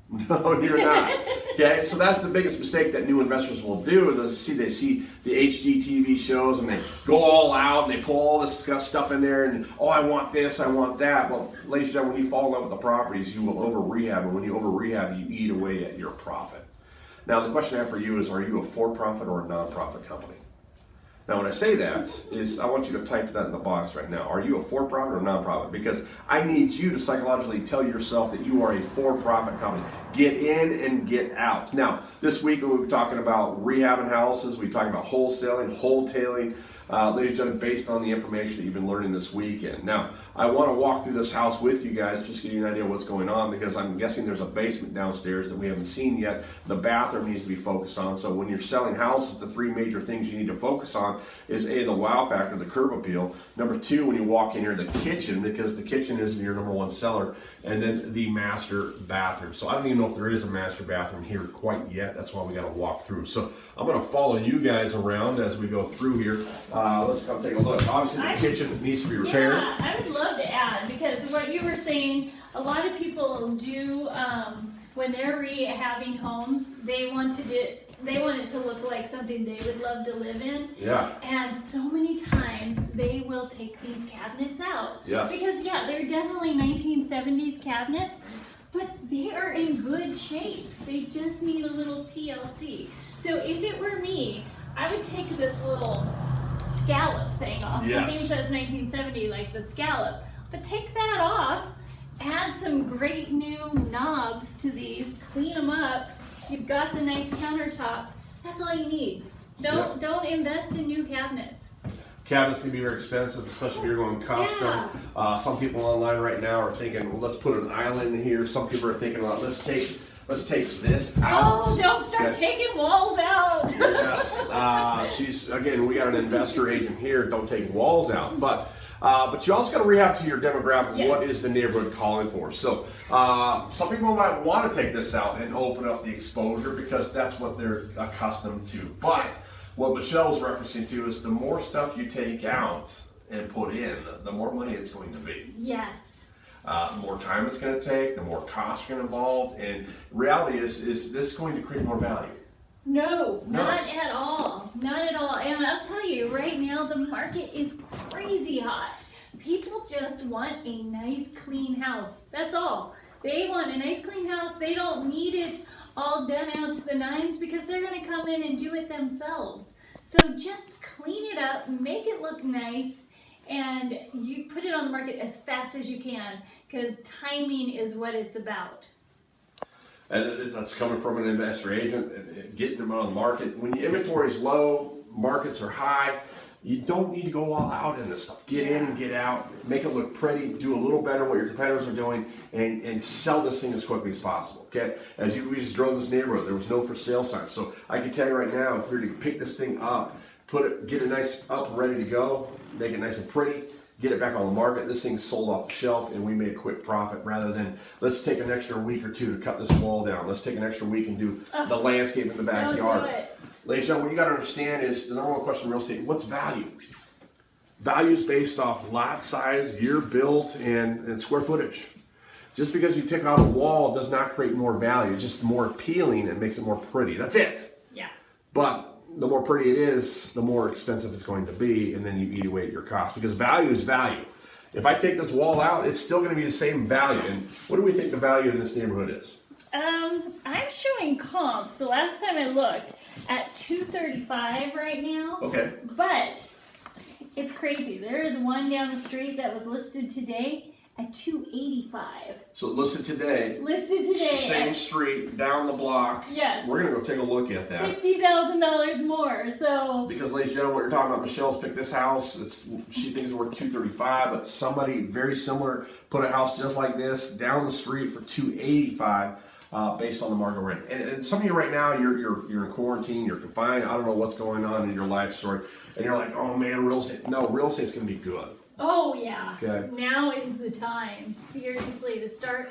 No, you're not. Okay, so that's the biggest mistake that new investors will do. They see the HGTV shows and they go all out and they pull all this stuff in there and, oh, I want this, I want that. Well, ladies and gentlemen, when you fall in love with the properties, you will over rehab, and when you over rehab, you eat away at your profit. Now, the question I have for you is, are you a for-profit or a non-profit company? Now, when I say that, is I want you to type that in the box right now. Are you a for-profit or non-profit? Because I need you to psychologically tell yourself that you are a for-profit company. Get in and get out. Now, this week we'll be talking about rehabbing houses. We're talking about wholesaling, wholetailing. Ladies and gentlemen, based on the information that you've been learning this weekend. Now, I want to walk through this house with you guys, just to give you an idea of what's going on, because I'm guessing there's a basement downstairs that we haven't seen yet. The bathroom needs to be focused on. So when you're selling houses, the 3 major things you need to focus on is A, the wow factor, the curb appeal. Number 2, when you walk in here, the kitchen, because the kitchen is your number 1 seller. And then the master bathroom. So I don't even know if there is a master bathroom here quite yet. That's why we got to walk through. So I'm going to follow you guys around as we go through here. Let's come take a look. Obviously, the kitchen needs to be repaired. Yeah, I would love to add, because what you were saying, a lot of people do, when they're rehabbing homes, they want it to look like something they would love to live in. Yeah. And so many times they will take these cabinets out. Yes. Because yeah, they're definitely 1970s cabinets, but they are in good shape. They just need a little TLC. So if it were me, I would take this little scallop thing off. Yes. I think it says 1970, like the scallop. But take that off, add some great new knobs to these, clean them up. You've got the nice countertop. That's all you need. Don't invest in new cabinets. Cabinets can be very expensive, especially if you're going custom. Yeah. Some people online right now are thinking, well, let's put an island in here. Some people are thinking, well, let's Let's take this out. Oh, don't start taking walls out. Yes, she's again. We got an investor agent here. Don't take walls out, but you also got to rehab to your demographic. Yes. What is the neighborhood calling for? So some people might want to take this out and open up the exposure because that's what they're accustomed to. But what Michelle's referencing to is the more stuff you take out and put in, the more money it's going to be. Yes. The more time it's going to take, the more costs are going to involve, and reality is this going to create more value? No, not at all. Not at all. And I'll tell you, right now the market is crazy hot. People just want a nice, clean house. That's all. They want a nice, clean house. They don't need it all done out to the nines because they're going to come in and do it themselves. So just clean it up, make it look nice, and you put it on the market as fast as you can because timing is what it's about. And that's coming from an investor agent, getting them on the market. When your inventory is low, markets are high, you don't need to go all out in this stuff. Get in and get out, make it look pretty, do a little better what your competitors are doing, and sell this thing as quickly as possible, okay? We just drove this neighborhood, there was no for sale sign. So I can tell you right now, if we were to pick this thing up, get it nice up and ready to go, make it nice and pretty, get it back on the market. This thing's sold off the shelf and we made a quick profit rather than let's take an extra week or two to cut this wall down. Let's take an extra week and do the landscape in the backyard. Don't do it. Ladies and gentlemen, what you got to understand is the number one question in real estate, what's value? Value is based off lot size, year built, and square footage. Just because you take out a wall does not create more value. It's just more appealing and makes it more pretty. That's it. Yeah. But the more pretty it is, the more expensive it's going to be, and then you eat away at your cost because value is value. If I take this wall out, it's still going to be the same value. And what do we think the value in this neighborhood is? I'm showing comps. The last time I looked at 235 right now. Okay. But it's crazy. There is one down the street that was listed today at 285. So listed today. Same street, down the block. Yes. We're going to go take a look at that. $50,000 more. So. Because, ladies and gentlemen, what you're talking about, Michelle's picked this house. She thinks it's worth $235, but somebody very similar put a house just like this down the street for $285. Based on the market rent. And some of you right now, you're in quarantine, you're confined, I don't know what's going on in your life story, and you're like, oh man, real estate. No, real estate's going to be good. Oh yeah. Okay. Now is the time, seriously, to start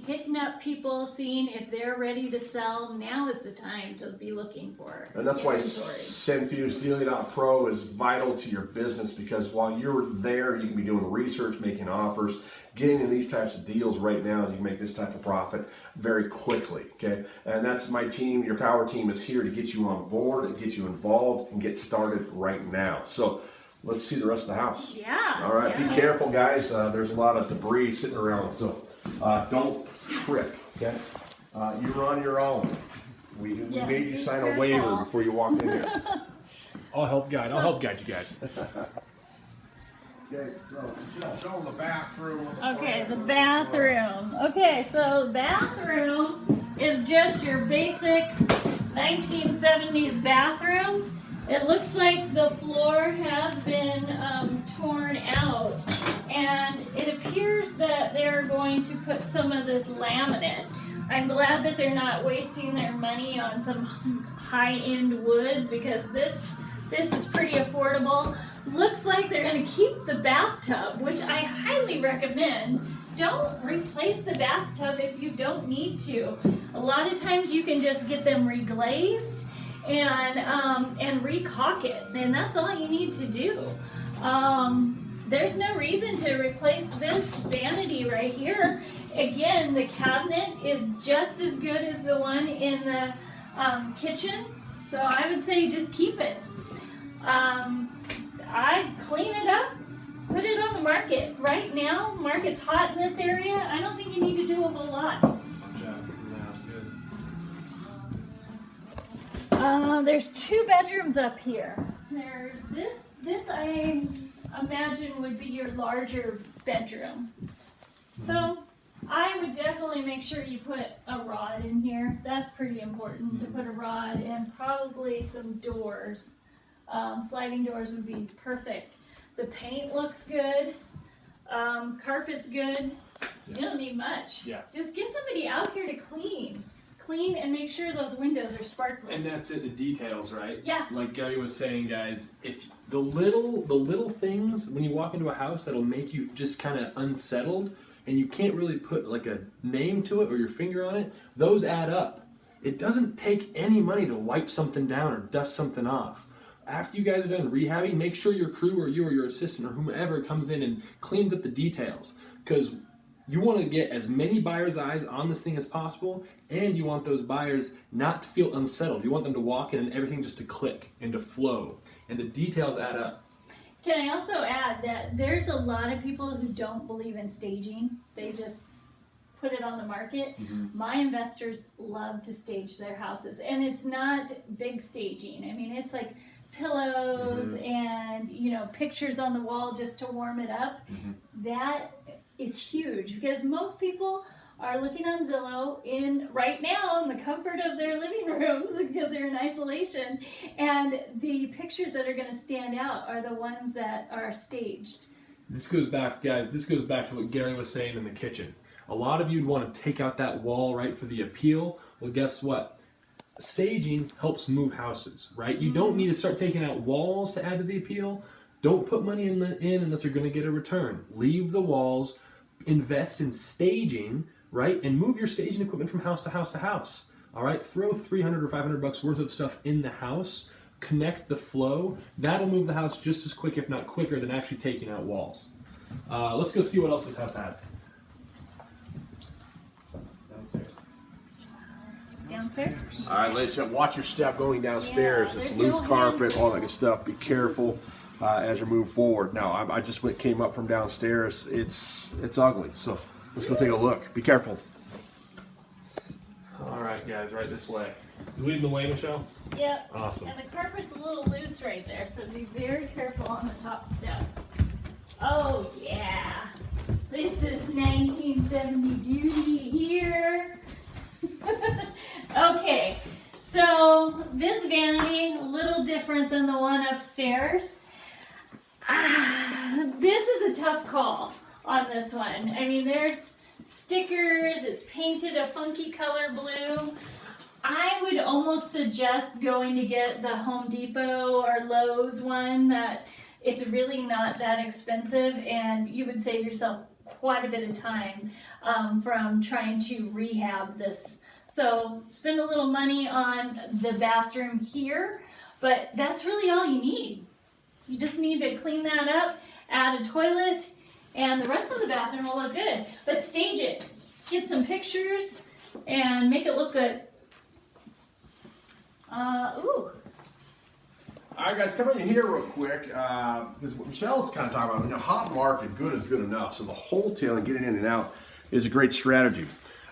hitting up people, seeing if they're ready to sell. Now is the time to be looking for And that's why inventory. Delia.pro is vital to your business because while you're there, you can be doing research, making offers, getting in these types of deals right now. You can make this type of profit very quickly, okay? And that's my team. Your power team is here to get you on board and get you involved and get started right now. So let's see the rest of the house. Yeah. All right, yeah. Be careful, guys. There's a lot of debris sitting around, so don't trip, okay? You're on your own. We made you sign a waiver before you walked in here. I'll help guide you guys. Okay, so just show them the bathroom. Okay, the bathroom. Okay, so the bathroom is just your basic 1970s bathroom. It looks like the floor has been torn out, and it appears that they're going to put some of this laminate. I'm glad that they're not wasting their money on some high-end wood because this is pretty affordable. Looks like they're going to keep the bathtub, which I highly recommend. Don't replace the bathtub if you don't need to. A lot of times you can just get them reglazed and recaulk it, and that's all you need to do. There's no reason to replace this vanity right here. Again, the cabinet is just as good as the one in the kitchen, so I would say just keep it. I'd clean it up, put it on the market. Right now, market's hot in this area. I don't think you need to do a whole lot. There's 2 bedrooms up here. There's this I imagine would be your larger bedroom. So I would definitely make sure you put a rod in here. That's pretty important to put a rod and probably some doors. Sliding doors would be perfect. The paint looks good. Carpet's good. You don't need much. Yeah. Just get somebody out here to clean. clean and make sure those windows are sparkling. And that's it, the details, right? Yeah. Like Gary was saying, guys, if the little things when you walk into a house that'll make you just kind of unsettled, and you can't really put like a name to it or your finger on it, those add up. It doesn't take any money to wipe something down or dust something off. After you guys are done rehabbing, make sure your crew or you or your assistant or whomever comes in and cleans up the details, because you want to get as many buyers' eyes on this thing as possible, and you want those buyers not to feel unsettled. You want them to walk in and everything just to click and to flow, and the details add up. Can I also add that there's a lot of people who don't believe in staging. They just put it on the market. My investors love to stage their houses, and it's not big staging. I mean, it's like pillows and, you know, pictures on the wall just to warm it up. That is huge, because most people are looking on Zillow right now in the comfort of their living rooms because they're in isolation, and the pictures that are going to stand out are the ones that are staged. This goes back, guys, this goes back to what Gary was saying in the kitchen. A lot of you'd want to take out that wall, right, for the appeal. Well, guess what? Staging helps move houses, right? You don't need to start taking out walls to add to the appeal. Don't put money in unless you're going to get a return. Leave the walls, invest in staging, right? And move your staging equipment from house to house to house. All right, throw $300 or $500 worth of stuff in the house. Connect the flow. That'll move the house just as quick, if not quicker, than actually taking out walls. Let's go see what else this house has. Downstairs? All right, ladies and gentlemen, watch your step going downstairs. Yeah, it's there's loose no carpet, all that good stuff. Be careful as you move forward. Now, I just came up from downstairs. It's ugly, so let's go take a look. Be careful. All right, guys, right this way. You leading the way, Michelle? Yep. Awesome. And the carpet's a little loose right there, so be very careful on the top step. Oh, yeah. This is 1970 beauty here. Okay, so this vanity, a little different than the one upstairs. This is a tough call on this one. I mean, there's stickers, it's painted a funky color blue. I would almost suggest going to get the Home Depot or Lowe's one. That it's really not that expensive, and you would save yourself quite a bit of time from trying to rehab this. So spend a little money on the bathroom here, but that's really all you need. You just need to clean that up, add a toilet, and the rest of the bathroom will look good. But stage it. Get some pictures and make it look good. Ooh. All right, guys, come in here real quick, because what Michelle's kind of talking about, hot market, good is good enough. So the wholetailing, getting in and out, is a great strategy.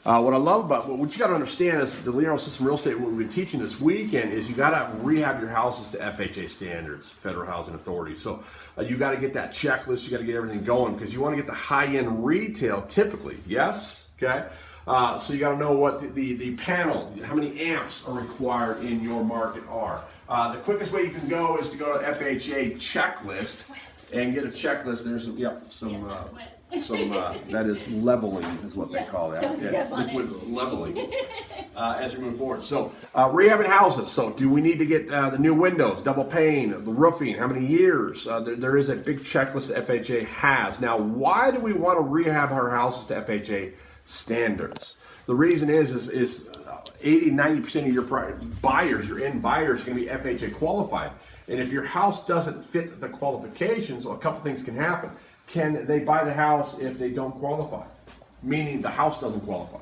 What I love about what you got to understand is the Liril System Real Estate, what we've been teaching this weekend, is you got to rehab your houses to FHA standards, Federal Housing Authority. So you got to get that checklist, you got to get everything going, because you want to get the high-end retail typically, yes? Okay? So you got to know what the panel, how many amps are required in your market are. The quickest way you can go is to go to FHA checklist and get a checklist. There's that is leveling is what they call that. Don't step on liquid leveling as we move forward. So rehabbing houses. So do we need to get the new windows, double pane, the roofing? How many years? There is a big checklist that FHA has. Now, why do we want to rehab our houses to FHA standards? The reason is 80-90% of your buyers, your end buyers, are going to be FHA qualified. And if your house doesn't fit the qualifications, well, a couple things can happen. Can they buy the house if they don't qualify? Meaning the house doesn't qualify.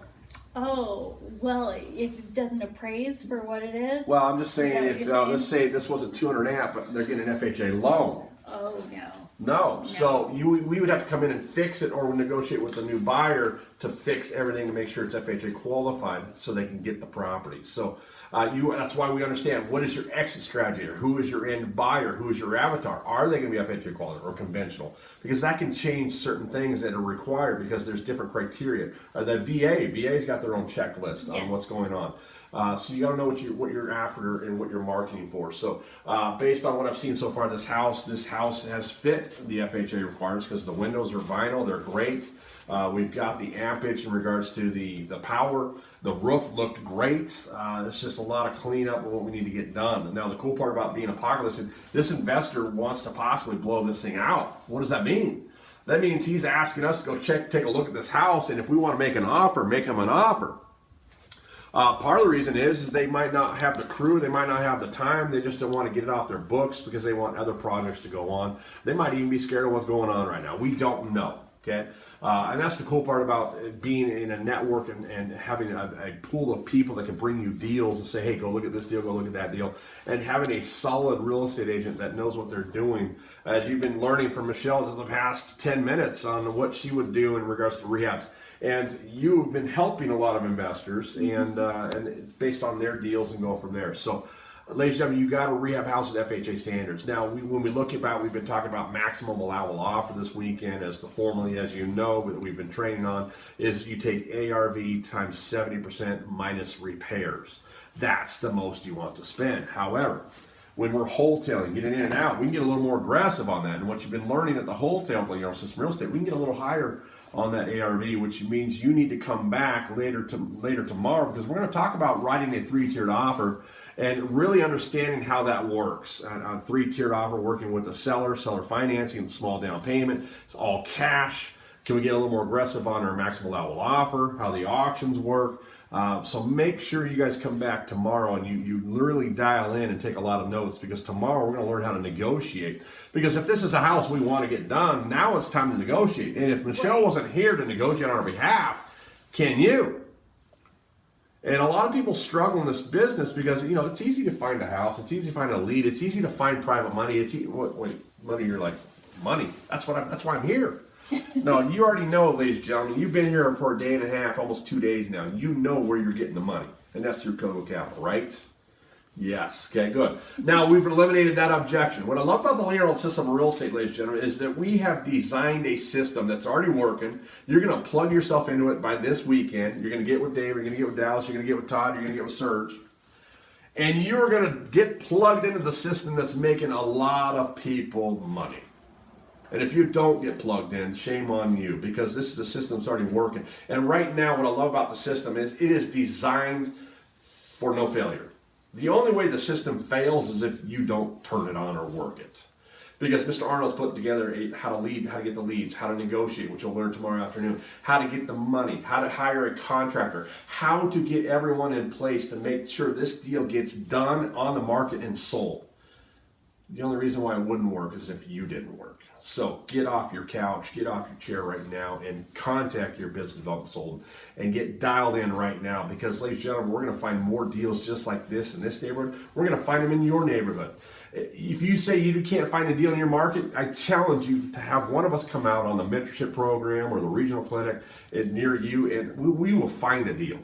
Oh, well, if it doesn't appraise for what it is? Well, I'm just saying, if let's say this wasn't 200 amp, but they're getting an FHA loan. Oh, no. No. So we would have to come in and fix it, or negotiate with the new buyer to fix everything to make sure it's FHA qualified so they can get the property. So that's why we understand what is your exit strategy, or who is your end buyer, who is your avatar. Are they going to be FHA qualified or conventional? Because that can change certain things that are required because there's different criteria. The VA's got their own checklist on what's going on. So you got to know what you're after and what you're marketing for. So based on what I've seen so far, this house has fit. fit the FHA requirements because the windows are vinyl, they're great. We've got the ampage in regards to the power. The roof looked great. It's just a lot of cleanup of what we need to get done. Now, the cool part about being a pocket listing, this investor wants to possibly blow this thing out. What does that mean? That means he's asking us to go take a look at this house, and if we want to make an offer, make him an offer. Part of the reason is they might not have the crew, they might not have the time, they just don't want to get it off their books because they want other projects to go on. They might even be scared of what's going on right now. We don't know. Okay, and that's the cool part about being in a network and having a pool of people that can bring you deals and say, hey, go look at this deal, go look at that deal, and having a solid real estate agent that knows what they're doing. As you've been learning from Michelle in the past 10 minutes on what she would do in regards to rehabs. And you've been helping a lot of investors and based on their deals and go from there. So, ladies and gentlemen, you got to rehab houses FHA standards. Now, when we look about, we've been talking about maximum allowable offer this weekend as the formally, as you know, that we've been training on, is you take ARV times 70% minus repairs. That's the most you want to spend. However, when we're wholesaling, getting in and out, we can get a little more aggressive on that. And what you've been learning at the wholesale, system real estate, we can get a little higher on that ARV, which means you need to come back later tomorrow because we're going to talk about writing a 3-tiered offer and really understanding how that works. On 3-tiered offer, working with the seller financing, small down payment, it's all cash. Can we get a little more aggressive on our maximum allowable offer, how the auctions work? So make sure you guys come back tomorrow and you literally dial in and take a lot of notes because tomorrow we're going to learn how to negotiate. Because if this is a house we want to get done, now it's time to negotiate. And if Michelle wasn't here to negotiate on our behalf, can you? And a lot of people struggle in this business because, it's easy to find a house. It's easy to find a lead. It's easy to find private money. Money? You're like, money. That's why I'm here. No, you already know, ladies and gentlemen, you've been here for a day and a half, almost 2 days now. You know where you're getting the money, and that's through Coco Capital, right? Yes. Okay, good. Now, we've eliminated that objection. What I love about the Liril system of real estate, ladies and gentlemen, is that we have designed a system that's already working. You're going to plug yourself into it by this weekend. You're going to get with Dave, you're going to get with Dallas, you're going to get with Todd, you're going to get with Serge. And you're going to get plugged into the system that's making a lot of people money. And if you don't get plugged in, shame on you because this is the system that's already working. And right now, what I love about the system is it is designed for no failure. The only way the system fails is if you don't turn it on or work it. Because Mr. Arnold's put together how to get the leads, how to negotiate, which you'll learn tomorrow afternoon, how to get the money, how to hire a contractor, how to get everyone in place to make sure this deal gets done on the market and sold. The only reason why it wouldn't work is if you didn't work. So get off your couch, get off your chair right now and contact your business development consultant and get dialed in right now because, ladies and gentlemen, we're going to find more deals just like this in this neighborhood. We're going to find them in your neighborhood. If you say you can't find a deal in your market, I challenge you to have one of us come out on the mentorship program or the regional clinic near you and we will find a deal.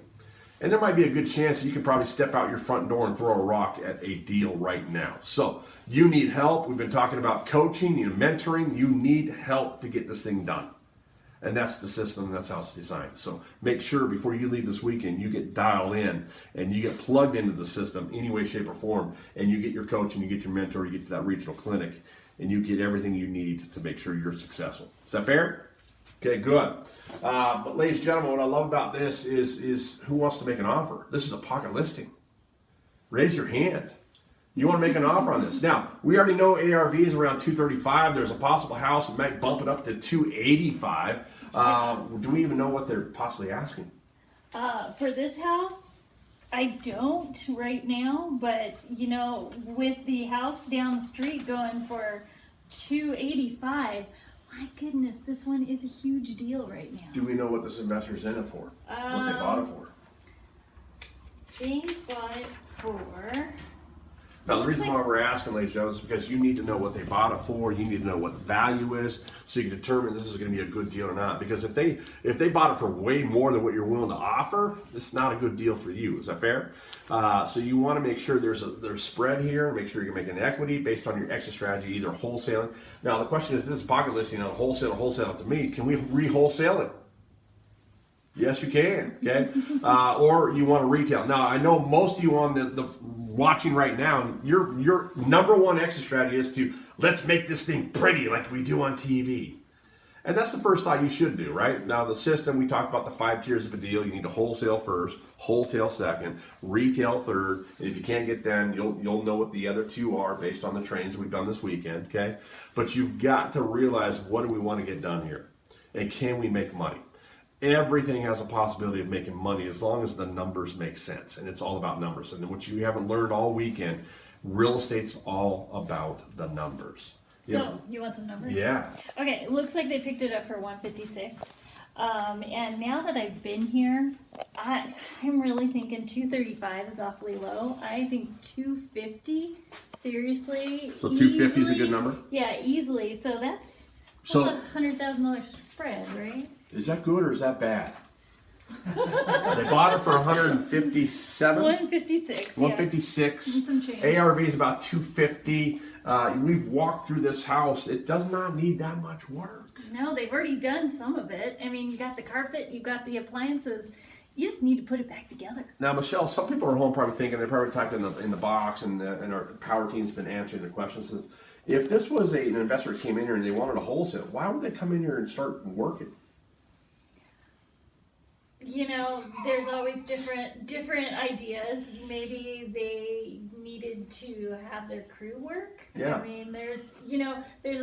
And there might be a good chance you can probably step out your front door and throw a rock at a deal right now. So you need help. We've been talking about coaching and mentoring. You need help to get this thing done. And that's the system. That's how it's designed. So make sure before you leave this weekend, you get dialed in and you get plugged into the system any way, shape, or form. And you get your coach and you get your mentor, you get to that regional clinic, and you get everything you need to make sure you're successful. Is that fair? Okay, good. But ladies and gentlemen, what I love about this is who wants to make an offer? This is a pocket listing. Raise your hand. You want to make an offer on this. Now, we already know ARV is around 235. There's a possible house that might bump it up to 285. Do we even know what they're possibly asking? For this house, I don't right now, but with the house down the street going for 285, my goodness, this one is a huge deal right now. Do we know what this investor's in it for? What they bought it for? They bought it for... Now, the reason why we're asking, ladies and gentlemen, is because you need to know what they bought it for. You need to know what the value is so you can determine this is going to be a good deal or not. Because if they bought it for way more than what you're willing to offer, it's not a good deal for you. Is that fair? So you want to make sure there's spread here. Make sure you're making equity based on your exit strategy, either wholesaling. Now, the question is, this pocket listing on wholesale to me, can we re-wholesale it? Yes, you can. Okay, or you want to retail. Now, I know most of you on the watching right now, your number one exit strategy is to let's make this thing pretty like we do on TV. And that's the first thought you should do, right? Now the system, we talked about the 5 tiers of a deal. You need to wholesale first, wholesale second, retail third. And if you can't get them, you'll know what the other 2 are based on the trainings we've done this weekend, okay? But you've got to realize, what do we want to get done here? And can we make money? Everything has a possibility of making money as long as the numbers make sense. And it's all about numbers. And what you haven't learned all weekend, real estate's all about the numbers. So, you want some numbers? Yeah. Okay, it looks like they picked it up for 156. And now that I've been here, I'm really thinking 235 is awfully low. I think 250, seriously. So 250 is a good number? Yeah, easily. So that's a $100,000 spread, right? Is that good or is that bad? They bought it for 157? 156. 156. Yeah. Some change. ARV is about 250. We've walked through this house. It does not need that much work. No, they've already done some of it. I mean, you got the carpet, you got the appliances. You just need to put it back together. Now, Michelle, some people are home probably thinking, they probably typed in the box, and our power team's been answering the questions. If this was an investor that came in here and they wanted a wholesale, why would they come in here and start working? You know, there's always different ideas. Maybe they needed to have their crew work. Yeah. I mean, there's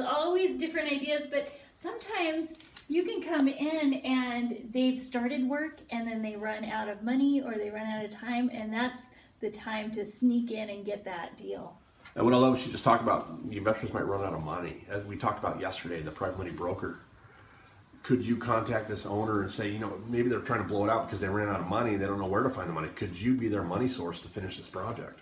always different ideas, but sometimes you can come in and they've started work and then they run out of money or they run out of time, and that's the time to sneak in and get that deal. And what I love is she just talked about the investors might run out of money. As we talked about yesterday, the private money broker. Could you contact this owner and say, maybe they're trying to blow it out because they ran out of money and they don't know where to find the money. Could you be their money source to finish this project?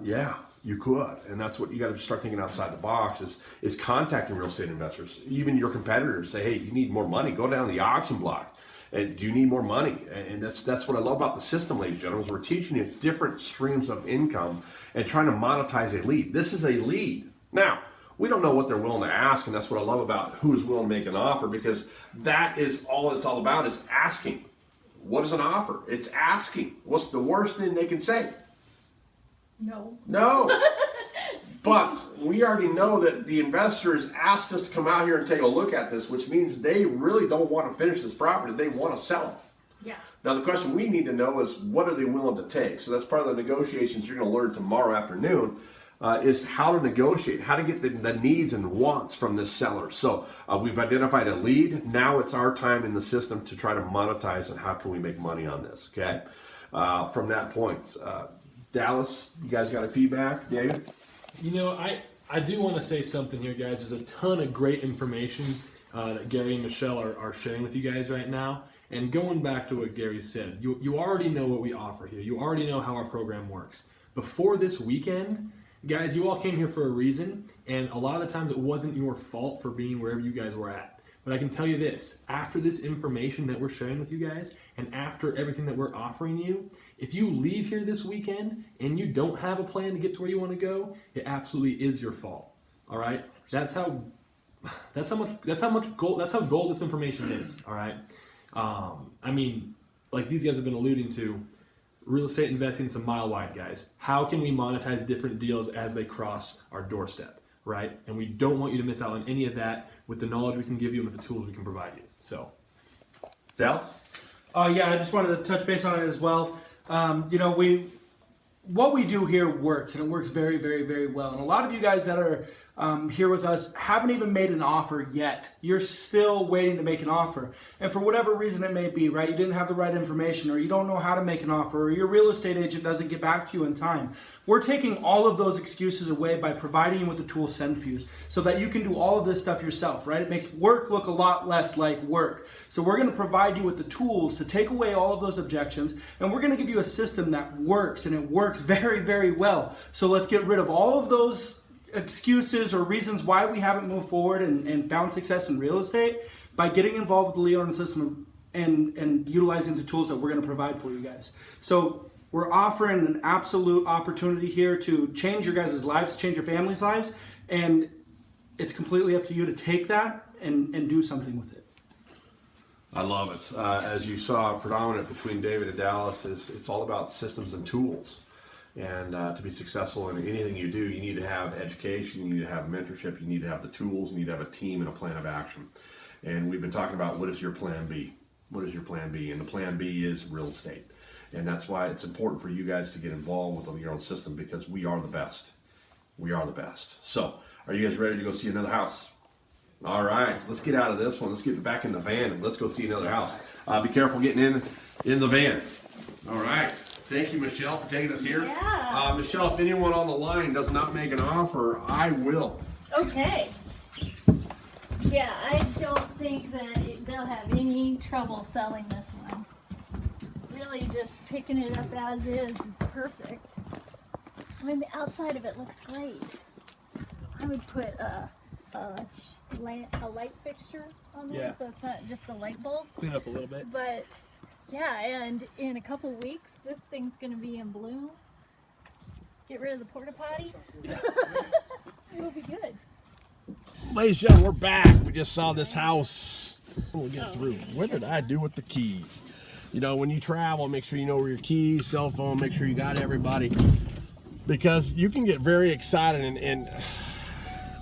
Yeah, you could. And that's what you got to start thinking outside the box is contacting real estate investors, even your competitors. Say, hey, you need more money. Go down the auction block. And do you need more money? And that's what I love about the system, ladies and gentlemen, is we're teaching you different streams of income and trying to monetize a lead. This is a lead. Now, we don't know what they're willing to ask, and that's what I love about who's willing to make an offer, because that is all it's all about, is asking. What is an offer? It's asking. What's the worst thing they can say? No. But we already know that the investors asked us to come out here and take a look at this, which means they really don't want to finish this property. They want to sell it. Yeah. Now, the question we need to know is, what are they willing to take? So that's part of the negotiations you're going to learn tomorrow afternoon. Is how to negotiate, how to get the needs and wants from this seller. So we've identified a lead. Now it's our time in the system to try to monetize and how can we make money on this, okay? From that point, Dallas, you guys got a feedback? David? I do want to say something here, guys. There's a ton of great information that Gary and Michelle are sharing with you guys right now. And going back to what Gary said, you already know what we offer here. You already know how our program works. Before this weekend, guys, you all came here for a reason, and a lot of the times it wasn't your fault for being wherever you guys were at. But I can tell you this, after this information that we're sharing with you guys, and after everything that we're offering you, if you leave here this weekend and you don't have a plan to get to where you want to go, it absolutely is your fault. All right? That's how gold this information is. All right? I mean, like these guys have been alluding to, real estate investing is a mile wide, guys. How can we monetize different deals as they cross our doorstep, right? And we don't want you to miss out on any of that with the knowledge we can give you and with the tools we can provide you. So, Dallas? Yeah, I just wanted to touch base on it as well. What we do here works, and it works very, very, very well. And a lot of you guys that are here with us haven't even made an offer yet. You're still waiting to make an offer. And for whatever reason it may be, right? You didn't have the right information, or you don't know how to make an offer, or your real estate agent doesn't get back to you in time. We're taking all of those excuses away by providing you with the tool Senfuse so that you can do all of this stuff yourself, right? It makes work look a lot less like work. So we're going to provide you with the tools to take away all of those objections, and we're going to give you a system that works, and it works very, very well. So let's get rid of all of those excuses or reasons why we haven't moved forward and found success in real estate by getting involved with the Leon system and utilizing the tools that we're going to provide for you guys. So we're offering an absolute opportunity here to change your guys' lives, change your family's lives, and it's completely up to you to take that and do something with it. I love it. As you saw, predominant between David and Dallas is it's all about systems and tools. And to be successful in anything you do, you need to have education, you need to have mentorship, you need to have the tools, you need to have a team and a plan of action. And we've been talking about, what is your plan B? What is your plan B? And the plan B is real estate. And that's why it's important for you guys to get involved with your own system, because we are the best. We are the best. So, are you guys ready to go see another house? All right, let's get out of this one. Let's get back in the van and let's go see another house. Be careful getting in the van. All right. Thank you, Michelle, for taking us here. Yeah. Michelle, if anyone on the line does not make an offer, I will. Okay. Yeah, I don't think that they'll have any trouble selling this one. Really, just picking it up as is perfect. I mean, the outside of it looks great. I would put a light fixture on there, so it's not just a light bulb. Clean up a little bit. But yeah, and in a couple weeks, this thing's gonna be in bloom. Get rid of the porta potty. It'll be good. Ladies and gentlemen, we're back. We just saw this house. We'll get through. What did I do with the keys? You know, when you travel, make sure you know where your keys, cell phone, make sure you got everybody. Because you can get very excited, and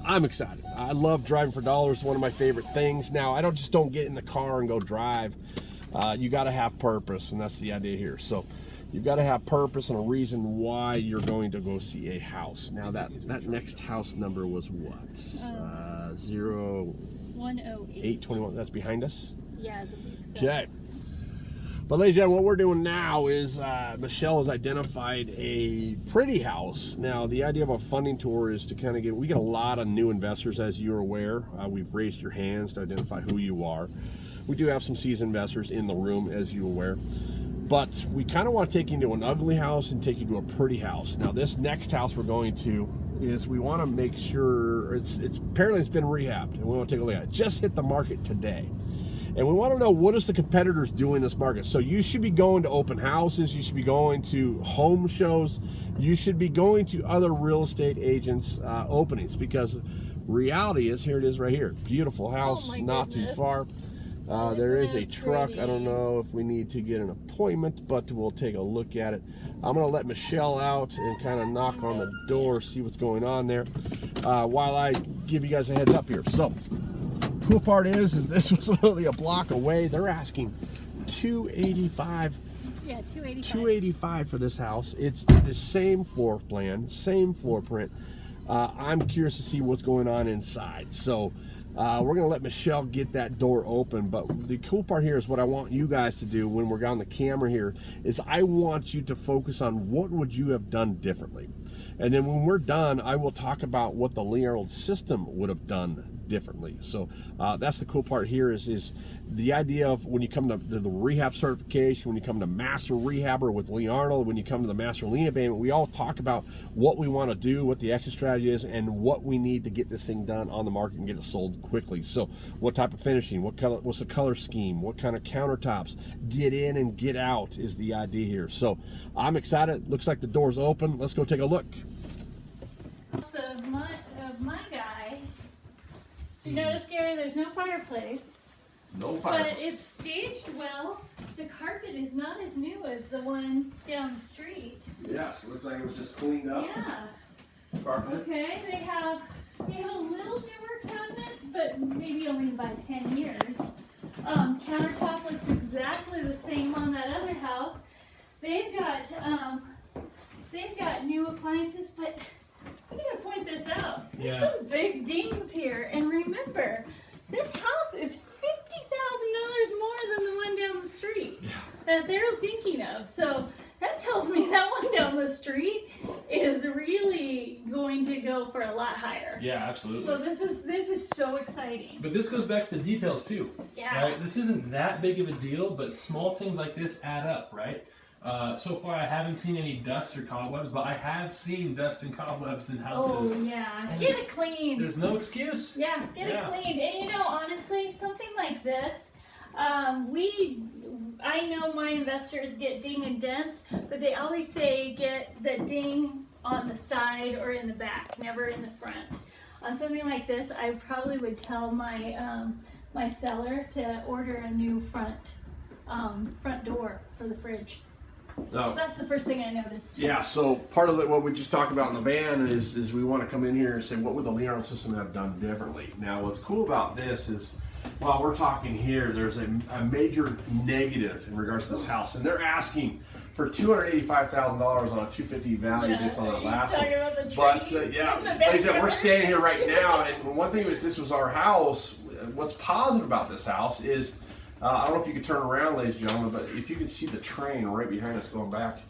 I'm excited. I love driving for dollars. It's one of my favorite things. Now, I don't get in the car and go drive. You got to have purpose, and that's the idea here. So you've got to have purpose and a reason why you're going to go see a house. Now, that next house number was what? 108. That's behind us? Yeah, I believe so. Okay. But ladies and gentlemen, what we're doing now is Michelle has identified a pretty house. Now, the idea of a funding tour is to kind of we get a lot of new investors, as you're aware. We've raised your hands to identify who you are. We do have some seasoned investors in the room, as you're aware. But we kind of want to take you to an ugly house and take you to a pretty house. Now, this next house we're going to is we want to make sure it's apparently it's been rehabbed, and we want to take a look at it. Just hit the market today. And we want to know, what is the competitors doing in this market? So you should be going to open houses. You should be going to home shows. You should be going to other real estate agents' openings, because reality is, here it is right here. Beautiful house, not too far. There is a truck. I don't know if we need to get an appointment, but we'll take a look at it. I'm going to let Michelle out and kind of knock on the door, see what's going on there, while I give you guys a heads up here. So, cool part is this was literally a block away. They're asking $285. Yeah, $285. $285 for this house. It's the same floor plan, same floor print. I'm curious to see what's going on inside. So we're gonna let Michelle get that door open. But the cool part here is, what I want you guys to do when we're on the camera here is, I want you to focus on what would you have done differently. And then when we're done, I will talk about what the Liril system would have done differently. So that's the cool part here is the idea of, when you come to the rehab certification, when you come to master rehabber with Lee Arnold, when you come to the master lien abatement, we all talk about what we want to do, what the exit strategy is, and what we need to get this thing done on the market and get it sold quickly. So what type of finishing, what color, what's the color scheme, what kind of countertops, get in and get out is the idea here. So I'm excited. Looks like the door's open. Let's go take a look. So of my guy, so you notice, Gary, there's no fireplace. No But it's staged well. The carpet is not as new as the one down the street. Yes, looks like it was just cleaned up. Yeah. Carpet. Okay, they have a little newer cabinets, but maybe only by 10 years. Countertop looks exactly the same on that other house. They've got new appliances, but I'm gonna point this out. There's some big dings here, and remember, this house is $50,000 more than the one down the street that they're thinking of. So that tells me that one down the street is really going to go for a lot higher. Yeah, absolutely. So this is so exciting. But this goes back to the details too. Yeah. Right? This isn't that big of a deal, but small things like this add up, right? So far, I haven't seen any dust or cobwebs, but I have seen dust and cobwebs in houses. Oh yeah, And get it cleaned. There's no excuse. Yeah, get it cleaned. And you know, honestly, something like this, I know my investors get ding and dents, but they always say get the ding on the side or in the back, never in the front. On something like this, I probably would tell my my seller to order a new front door for the fridge. No. That's the first thing I noticed. Yeah, so part of what we just talked about in the van is we want to come in here and say, what would the Liril system have done differently? Now, what's cool about this is, while we're talking here, there's a major negative in regards to this house, and they're asking for $285,000 on a 250 value based on that last one. But like we're standing here right now, and one thing with this was our house. What's positive about this house is, I don't know if you could turn around, ladies and gentlemen, but if you can see the train right behind us going back,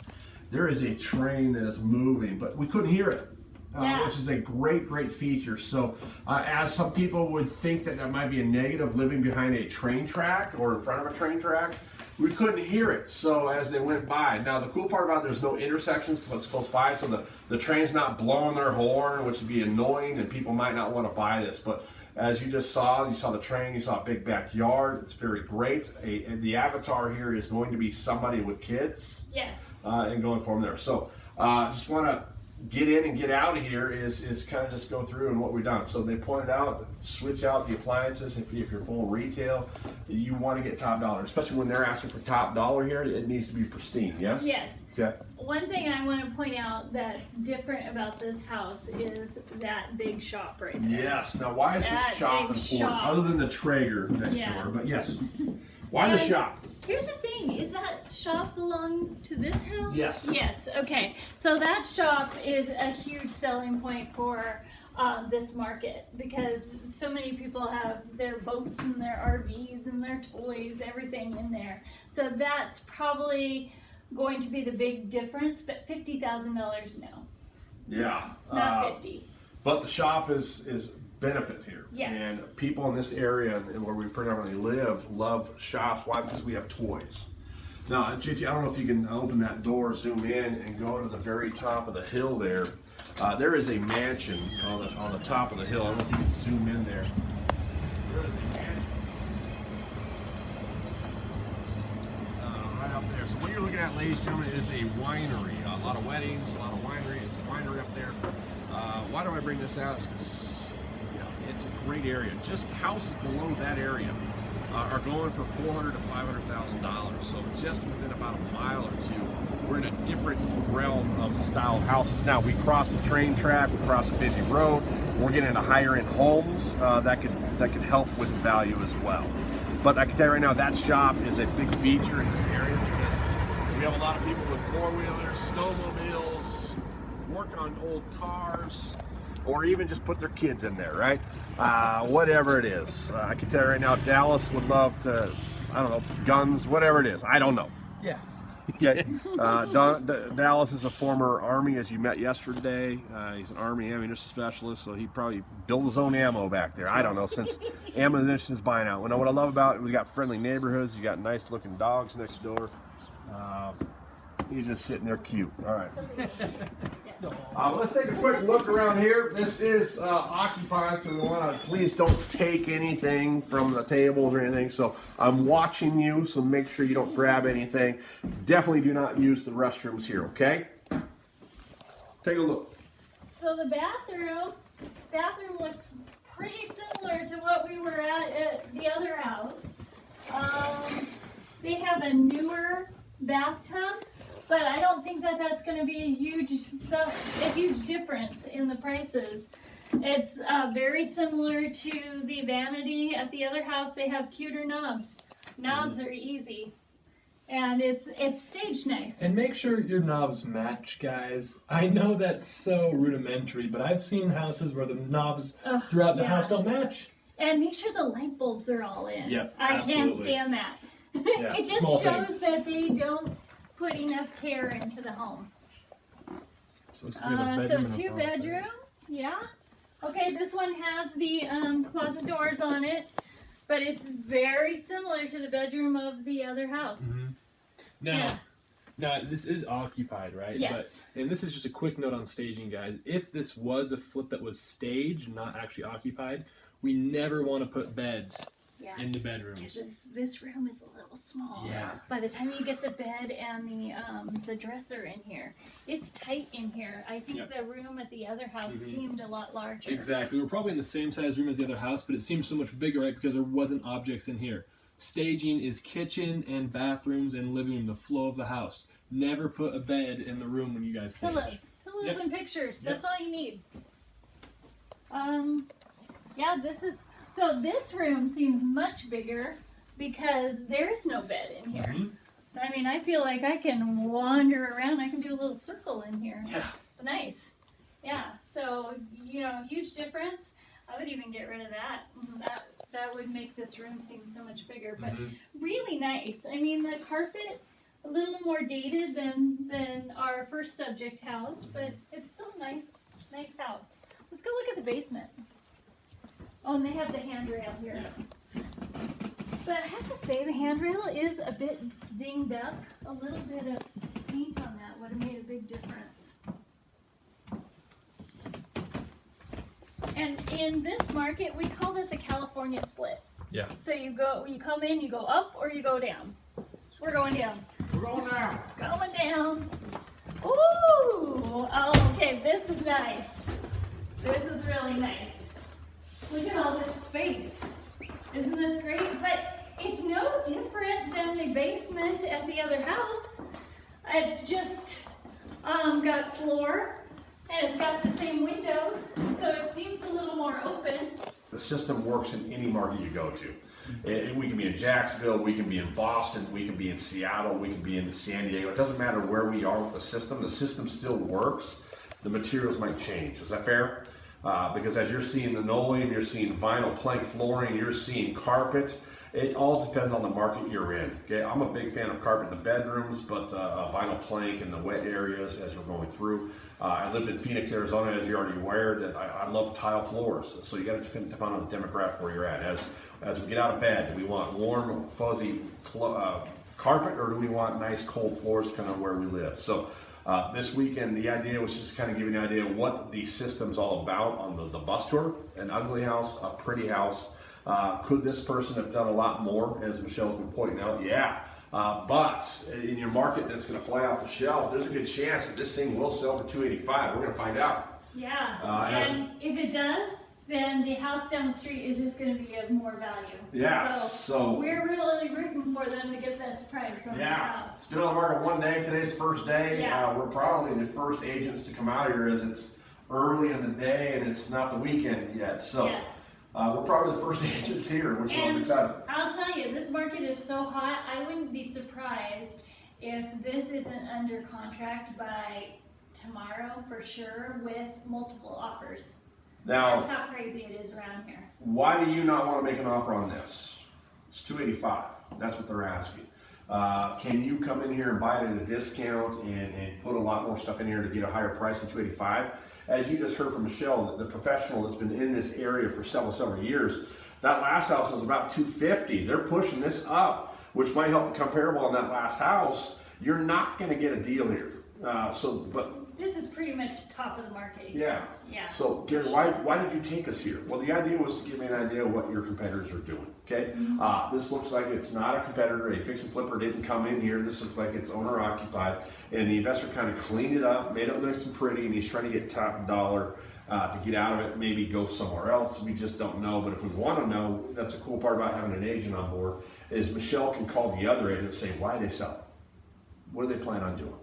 there is a train that is moving, but we couldn't hear it. Which is a great feature. So as some people would think that might be a negative living behind a train track or in front of a train track, we couldn't hear it. So as they went by, now the cool part about it, there's no intersections that's close by, so the train's not blowing their horn, which would be annoying, and people might not want to buy this. But as you just saw, you saw the train, you saw a big backyard. It's very great. And the avatar here is going to be somebody with kids. Yes. And going from there. So just want to get in and get out of here is kind of just go through and what we've done. So they pointed out, switch out the appliances. If you're full retail, you want to get top dollar, especially when they're asking for top dollar here. It needs to be pristine. Yes. Yes. Okay. One thing I want to point out that's different about this house is that big shop right there. Yes. Now, why is this shop big important? shop. Other than the Traeger next door, but yes. Why the shop? Here's the thing, is that shop belong to this house? Yes. Yes, okay. So that shop is a huge selling point for this market because so many people have their boats and their RVs and their toys, everything in there. So that's probably going to be the big difference, but $50,000 no. Yeah. Not 50. But the shop is benefit here. Yes. And people in this area and where we predominantly live love shops. Why? Because we have toys. Now, JT, I don't know if you can open that door, zoom in, and go to the very top of the hill there. There is a mansion on the top of the hill. I don't know if you can zoom in there. There is a mansion right up there. So what you're looking at, ladies and gentlemen, is a winery. A lot of weddings, a lot of winery. It's a winery up there. Why do I bring this out? It's because it's a great area. Just houses below that area are going for $400,000 to $500,000. So just within about a mile or two, we're in a different realm of style houses. Now we cross the train track, we cross a busy road. We're getting into higher end homes that could help with value as well. But I can tell you right now, that shop is a big feature in this area because we have a lot of people with four-wheelers, snowmobiles, work on old cars, or even just put their kids in there, right? Whatever it is. I can tell you right now, Dallas would love to, I don't know, guns, whatever it is. I don't know. Yeah. Okay. Dallas is a former Army, as you met yesterday. He's an Army ammunition specialist, so he probably built his own ammo back there. I don't know, since ammunition is buying out. What I love about it, we got friendly neighborhoods. You got nice looking dogs next door. He's just sitting there cute. All right. Let's take a quick look around here. This is occupied, so we want to please don't take anything from the tables or anything. So I'm watching you, so make sure you don't grab anything. Definitely do not use the restrooms here, okay? Take a look. So the bathroom looks pretty similar to what we were at the other house. They have a newer bathtub, but I don't think that that's going to be a huge difference in the prices. It's very similar to the vanity at the other house. They have cuter knobs. Knobs are easy, and it's staged nice. And make sure your knobs match, guys. I know that's so rudimentary, but I've seen houses where the knobs throughout the house don't match. And make sure the light bulbs are all in. Yep, I absolutely. can't stand that. Yeah, It just small shows things. that they don't put enough care into the home. So we have a bedroom and a Two bathroom. bedrooms, yeah. Okay, this one has the closet doors on it, but it's very similar to the bedroom of the other house. Now, this is occupied, right? Yes. And this is just a quick note on staging, guys. If this was a flip that was staged, not actually occupied, we never want to put beds in the bedrooms. Because this room is a little small. Yeah. By the time you get the bed and the dresser in here, it's tight in here. I think the room at the other house seemed a lot larger. Exactly. We're probably in the same size room as the other house, but it seemed so much bigger, right? Because there wasn't objects in here. Staging is kitchen and bathrooms and living room, the flow of the house. Never put a bed in the room when you guys stage. Pillows Yep. and pictures. Yep. That's all you need. Yeah, this room seems much bigger because there's no bed in here. Mhm. I mean, I feel like I can wander around. I can do a little circle in here. Yeah. It's nice. Yeah. So, you know, huge difference. I would even get rid of that. That would make this room seem so much bigger, but really nice. I mean, the carpet a little more dated than our first subject house, but it's still a nice house. Let's go look at the basement. Oh, and they have the handrail here. But I have to say, the handrail is a bit dinged up. A little bit of paint on that would have made a big difference. And in this market, we call this a California split. Yeah. So you come in, you go up or you go down. We're going down. We're going down. Going down. Ooh! Oh, okay, this is nice. This is really nice. Look at all this space. Isn't this great? But it's no different than the basement at the other house. It's just got floor and it's got the same windows, so it seems a little more open. The system works in any market you go to. And we can be in Jacksonville, we can be in Boston, we can be in Seattle, we can be in San Diego. It doesn't matter where we are with the system still works. The materials might change. Is that fair? Because as you're seeing linoleum, you're seeing vinyl plank flooring, you're seeing carpet. It all depends on the market you're in. Okay, I'm a big fan of carpet in the bedrooms, but vinyl plank in the wet areas as you're going through. I lived in Phoenix, Arizona, as you're already aware, that I love tile floors. So you got to depend on the demographic where you're at. As we get out of bed, do we want warm, fuzzy carpet, or do we want nice, cold floors, kind of where we live? So this weekend, the idea was just kind of giving you an idea of what the system's all about on the bus tour. An ugly house, a pretty house. Could this person have done a lot more, as Michelle's been pointing out? Yeah. But in your market that's going to fly off the shelf, there's a good chance that this thing will sell for $285. We're going to find out. Yeah, and if it does, then the house down the street is just going to be of more value. Yeah, so we're really rooting for them to get this price on this house. It's been on the market one day. Today's the first day. Yeah. We're probably the first agents to come out here as it's early in the day and it's not the weekend yet. So Yes. We're probably the first agents here, which I'm excited. I'll tell you, this market is so hot, I wouldn't be surprised if this isn't under contract by tomorrow for sure with multiple offers. Now, That's how crazy it is around here. why do you not want to make an offer on this? It's $285. That's what they're asking. Can you come in here and buy it at a discount and put a lot more stuff in here to get a higher price than $285? As you just heard from Michelle, the professional that's been in this area for several years, that last house was about $250. They're pushing this up, which might help the comparable on that last house. You're not going to get a deal here. This is pretty much top of the market. Yeah. Yeah. So, Gary, why did you take us here? Well, the idea was to give me an idea of what your competitors are doing. Okay. This looks like it's not a competitor. A fix and flipper didn't come in here. This looks like it's owner occupied, and the investor kind of cleaned it up, made it nice and pretty, and he's trying to get top dollar to get out of it. Maybe go somewhere else. We just don't know. But if we want to know, that's a cool part about having an agent on board. Is Michelle can call the other agent and say why they sell it, what do they plan on doing,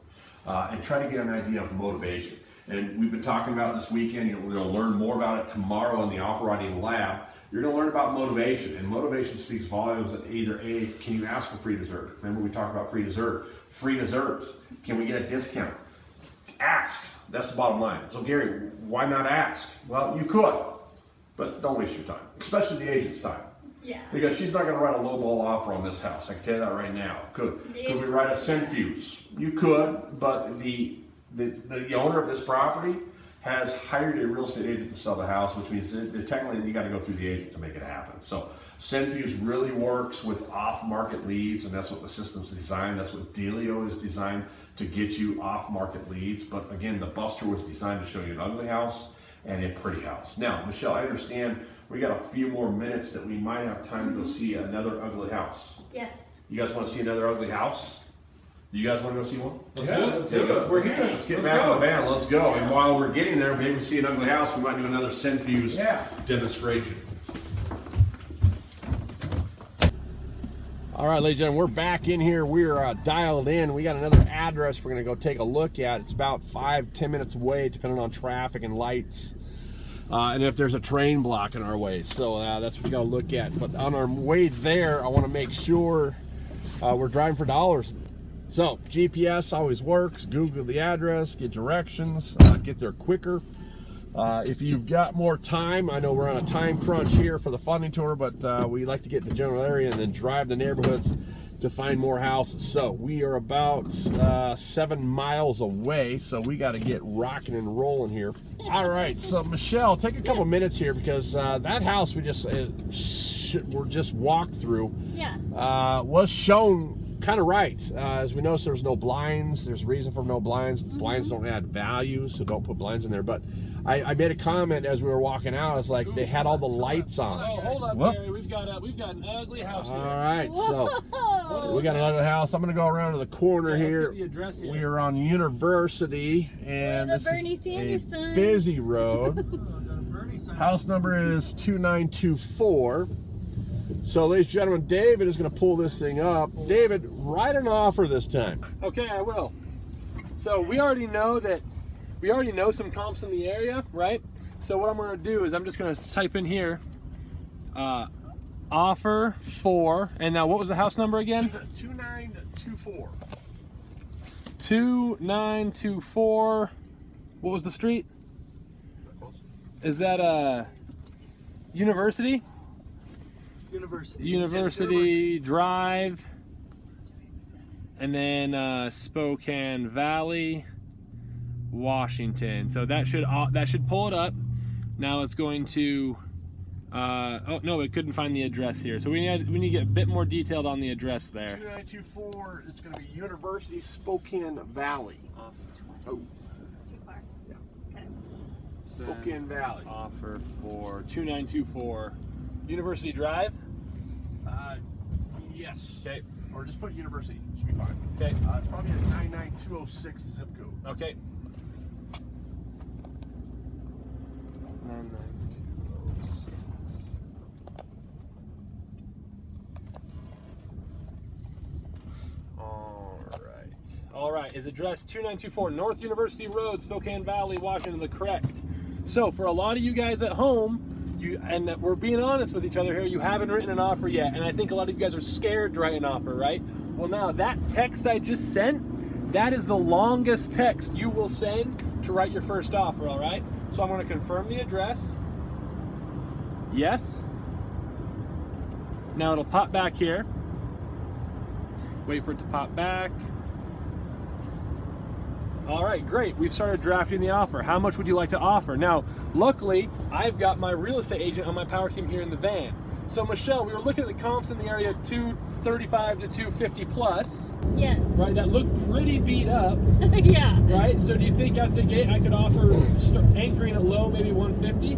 and try to get an idea of motivation. And we've been talking about this weekend. We're going to learn more about it tomorrow in the offer writing lab. You're going to learn about motivation, and motivation speaks volumes of either A, can you ask for free dessert? Remember we talked about free dessert. Free dessert. Can we get a discount? Ask. That's the bottom line. So Gary, why not ask? Well, you could, but don't waste your time, especially the agent's time. Yeah. Because she's not going to write a lowball offer on this house. I can tell you that right now. Could we write a centrifuge? You could, but the owner of this property has hired a real estate agent to sell the house, which means that technically you got to go through the agent to make it happen. So centrifuge really works with off-market leads, and that's what the system's designed. That's what Delia is designed to get you off-market leads. But again, the Buster was designed to show you an ugly house and a pretty house. Now, Michelle, I understand we got a few more minutes that we might have time to go see another ugly house. Yes. You guys want to see another ugly house? Do you guys want to go see one? Let's do it. We're here. Let's get back in the van. Let's go. And while we're getting there, maybe we see an ugly house. We might do another centrifuge demonstration. All right, ladies and gentlemen, we're back in here. We're dialed in. We got another address we're going to go take a look at. It's about 5-10 minutes away, depending on traffic and lights, and if there's a train blocking our way. So that's what we got to look at. But on our way there, I want to make sure we're driving for dollars. So GPS always works. Google the address, get directions, get there quicker. If you've got more time, I know we're on a time crunch here for the funding tour, but we like to get in the general area and then drive the neighborhoods to find more houses. So we are about 7 miles away, so we got to get rocking and rolling here. All right, so Michelle, take a couple minutes here, because that house we just walked through was shown kind of right. As we noticed, there's no blinds. There's reason for no blinds. Blinds don't add value, so don't put blinds in there. But I made a comment as we were walking out. It's like they had all the lights on. Oh, hold up, Gary. We've got an ugly house here. All right, so we got another house. I'm going to go around to the corner here. Let's get the address here. We are on University, and this is a busy road. House number is 2924. So, ladies and gentlemen, David is going to pull this thing up. David, write an offer this time. Okay, I will. So we already know some comps in the area, right? So what I'm going to do is I'm just going to type in here, offer for, and now what was the house number again? 2924. 2924. What was the street? Is that University? University Drive, and then Spokane Valley, Washington. So that should pull it up. Now it's going to. Oh no, it couldn't find the address here. So we need to get a bit more detailed on the address there. 2924. It's going to be University Spokane Valley. Oh. Too far. Yeah. Okay. Spokane Valley. Offer for 2924 University Drive. Yes. Okay. Or just put University. Should be fine. Okay. It's probably a 99206 zip code. Okay. 99206. All right. Is address 2924 North University Road, Spokane Valley, Washington, the correct? So for a lot of you guys at home, and we're being honest with each other here, you haven't written an offer yet, and I think a lot of you guys are scared to write an offer, right? Well, now that text I just sent, that is the longest text you will send to write your first offer, all right? So I'm going to confirm the address. Yes. Now it'll pop back here. Wait for it to pop back. All right, great. We've started drafting the offer. How much would you like to offer? Now, luckily, I've got my real estate agent on my power team here in the van. So, Michelle, we were looking at the comps in the area 235 to 250 plus. Yes. Right, that looked pretty beat up. Yeah. Right, so do you think out the gate I could offer anchoring at low, maybe 150?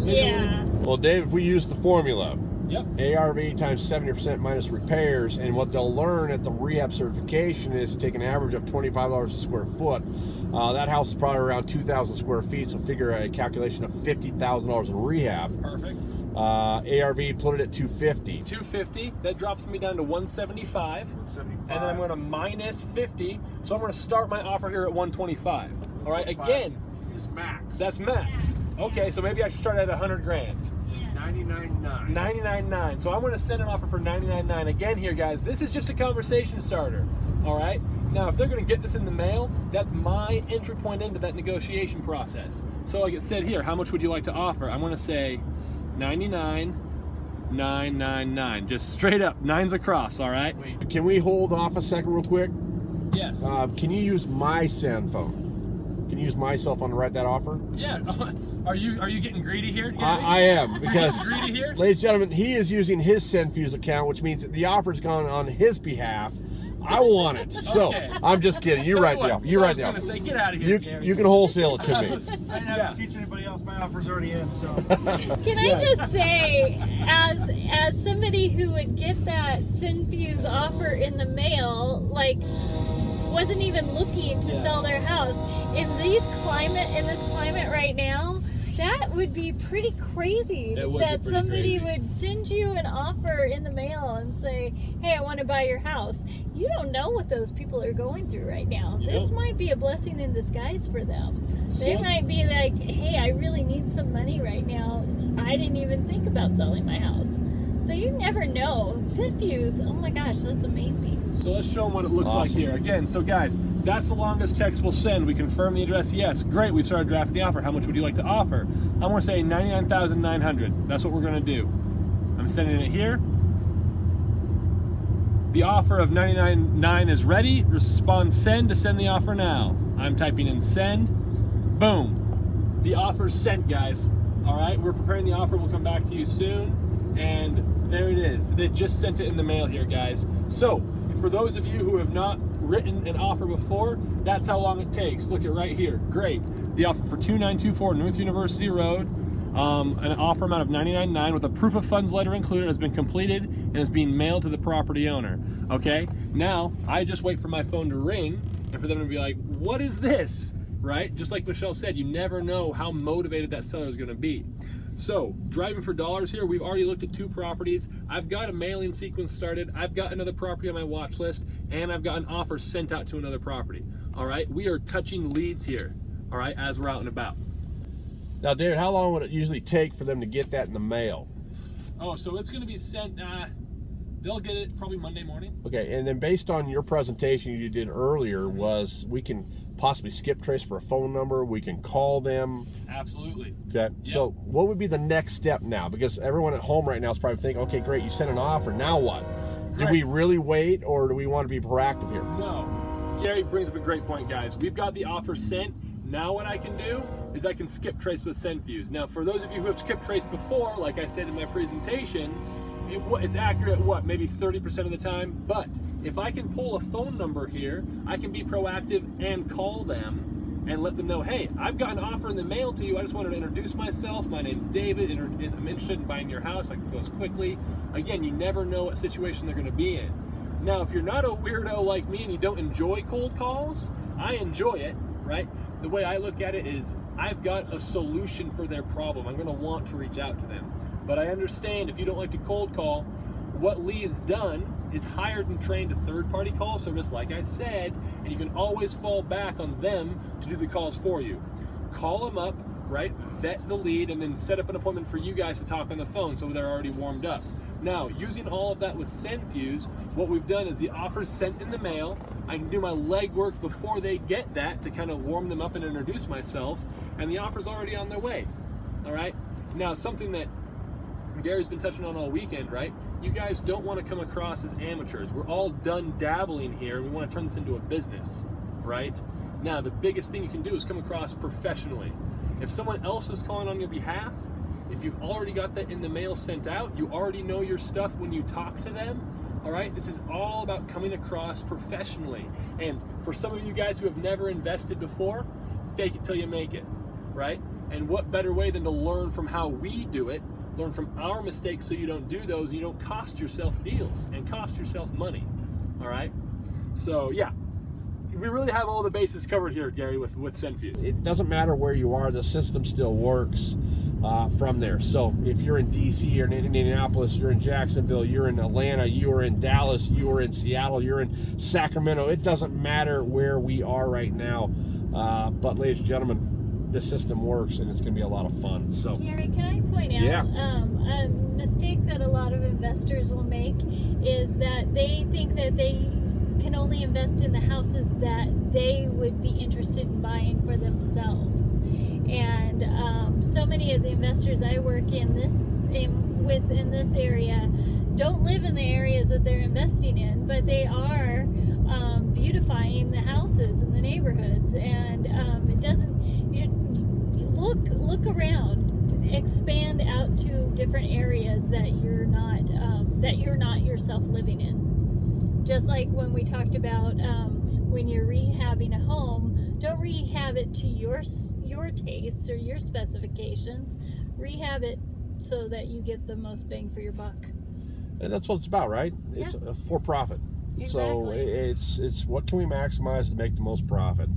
Yeah. Well, Dave, if we use the formula, Yep. ARV times 70% minus repairs, and what they'll learn at the rehab certification is to take an average of $25 a square foot. That house is probably around 2,000 square feet, so figure a calculation of $50,000 in rehab. Perfect. ARV, put it at 250. 250, that drops me down to 175. 175. And then I'm going to minus 50, so I'm going to start my offer here at 125. All right, again, is max. that's max. Okay, so maybe I should start at 100 grand. 99.9. 99.9. So I'm going to send an offer for 99.9. Again here, guys, this is just a conversation starter. All right? Now, if they're going to get this in the mail, that's my entry point into that negotiation process. So like it said here, how much would you like to offer? I'm going to say 99.999. Just straight up, nines across, all right? Wait, can we hold off a second real quick? Yes. Can you use my send phone? Can you use my cell phone to write that offer? Yeah. Are you getting greedy here? I am, because, greedy here? ladies and gentlemen, he is using his SendFuse account, which means that the offer's gone on his behalf. I want it. So, Okay. I'm just kidding. You write the offer. You write the I was offer. going to say, get out of here, Gary. You can wholesale it to me. I didn't have to teach anybody else. My offer's already in, so. Can I just say, as somebody who would get that SendFuse offer in the mail, like, wasn't even looking to sell their house in this climate right now, That would be pretty crazy That would be that pretty somebody crazy. would send you an offer in the mail and say, hey, I want to buy your house. You don't know what those people are going through right now. You This don't. might be a blessing in disguise for them. They So- might be like, hey, I really need some money right now. I didn't even think about selling my house. So you never know. Scent-Fuse, oh my gosh, that's amazing. So let's show them what it looks like Awesome. here. Again, so guys, that's the longest text we'll send. We confirm the address, yes. Great, we've started drafting the offer. How much would you like to offer? I'm gonna say $99,900. That's what we're gonna do. I'm sending it here. The offer of $99,900 is ready. Respond send to send the offer now. I'm typing in send. Boom. The offer's sent, guys. All right, we're preparing the offer. We'll come back to you soon. And there it is. They just sent it in the mail here, guys. So, for those of you who have not written an offer before, that's how long it takes. Look at right here. Great. The offer for 2924 North University Road, an offer amount of $99,900 with a proof of funds letter included has been completed and is being mailed to the property owner. Okay? Now, I just wait for my phone to ring and for them to be like, what is this? Right? Just like Michelle said, you never know how motivated that seller is going to be. So, driving for dollars here, we've already looked at 2 properties. I've got a mailing sequence started. I've got another property on my watch list, and I've got an offer sent out to another property. All right, we are touching leads here, all right, as we're out and about. Now, David, how long would it usually take for them to get that in the mail? Oh, so it's going to be sent, they'll get it probably Monday morning. Okay, and then based on your presentation you did earlier was we can possibly skip trace for a phone number, we can call them. Absolutely. Okay, so what would be the next step now? Because everyone at home right now is probably thinking, okay, great, you sent an offer, now what? Do Great. we really wait or do we want to be proactive here? No. Gary brings up a great point, guys. We've got the offer sent. Now what I can do is I can skip trace with Scent-Fuse. Now, for those of you who have skip traced before, like I said in my presentation, it's accurate, maybe 30% of the time. But if I can pull a phone number here, I can be proactive and call them and let them know, hey, I've got an offer in the mail to you. I just wanted to introduce myself. My name's David, and I'm interested in buying your house. I can close quickly. Again, you never know what situation they're going to be in. Now, if you're not a weirdo like me and you don't enjoy cold calls, I enjoy it, right? The way I look at it is I've got a solution for their problem. I'm going to want to reach out to them. But I understand if you don't like to cold call, what Lee has done is hired and trained a third-party call service, like I said, and you can always fall back on them to do the calls for you. Call them up, right? Vet the lead, and then set up an appointment for you guys to talk on the phone so they're already warmed up. Now, using all of that with Scent-Fuse, what we've done is the offer's sent in the mail. I can do my legwork before they get that to kind of warm them up and introduce myself, and the offer's already on their way. All right? Now, something that Gary's been touching on all weekend, right? You guys don't want to come across as amateurs. We're all done dabbling here, and we want to turn this into a business, right? Now, the biggest thing you can do is come across professionally. If someone else is calling on your behalf, if you've already got that in the mail sent out, you already know your stuff when you talk to them, all right? This is all about coming across professionally. And for some of you guys who have never invested before, fake it till you make it, right? And what better way than to learn from how we do it, learn from our mistakes so you don't do those and you don't cost yourself deals and cost yourself money, all right? So, yeah. We really have all the bases covered here, Gary, with Scent-Fuse. It doesn't matter where you are, the system still works from there. So if you're in DC, you're in Indianapolis, you're in Jacksonville, you're in Atlanta, you're in Dallas, you're in Seattle, you're in Sacramento, it doesn't matter where we are right now. But ladies and gentlemen, the system works and it's going to be a lot of fun. So Gary, can I point out Yeah. a mistake that a lot of investors will make is that they think that they can only invest in the houses that they would be interested in buying for themselves. And so many of the investors I work with in this area don't live in the areas that they're investing in, but they are beautifying the houses and the neighborhoods. And it doesn't. Look around. Just expand out to different areas that you're not yourself living in. Just like when we talked about when you're rehabbing a home, don't rehab it to your tastes or your specifications. Rehab it so that you get the most bang for your buck. and that's what it's about, right? It's for profit. So Exactly. it's what can we maximize to make the most profit.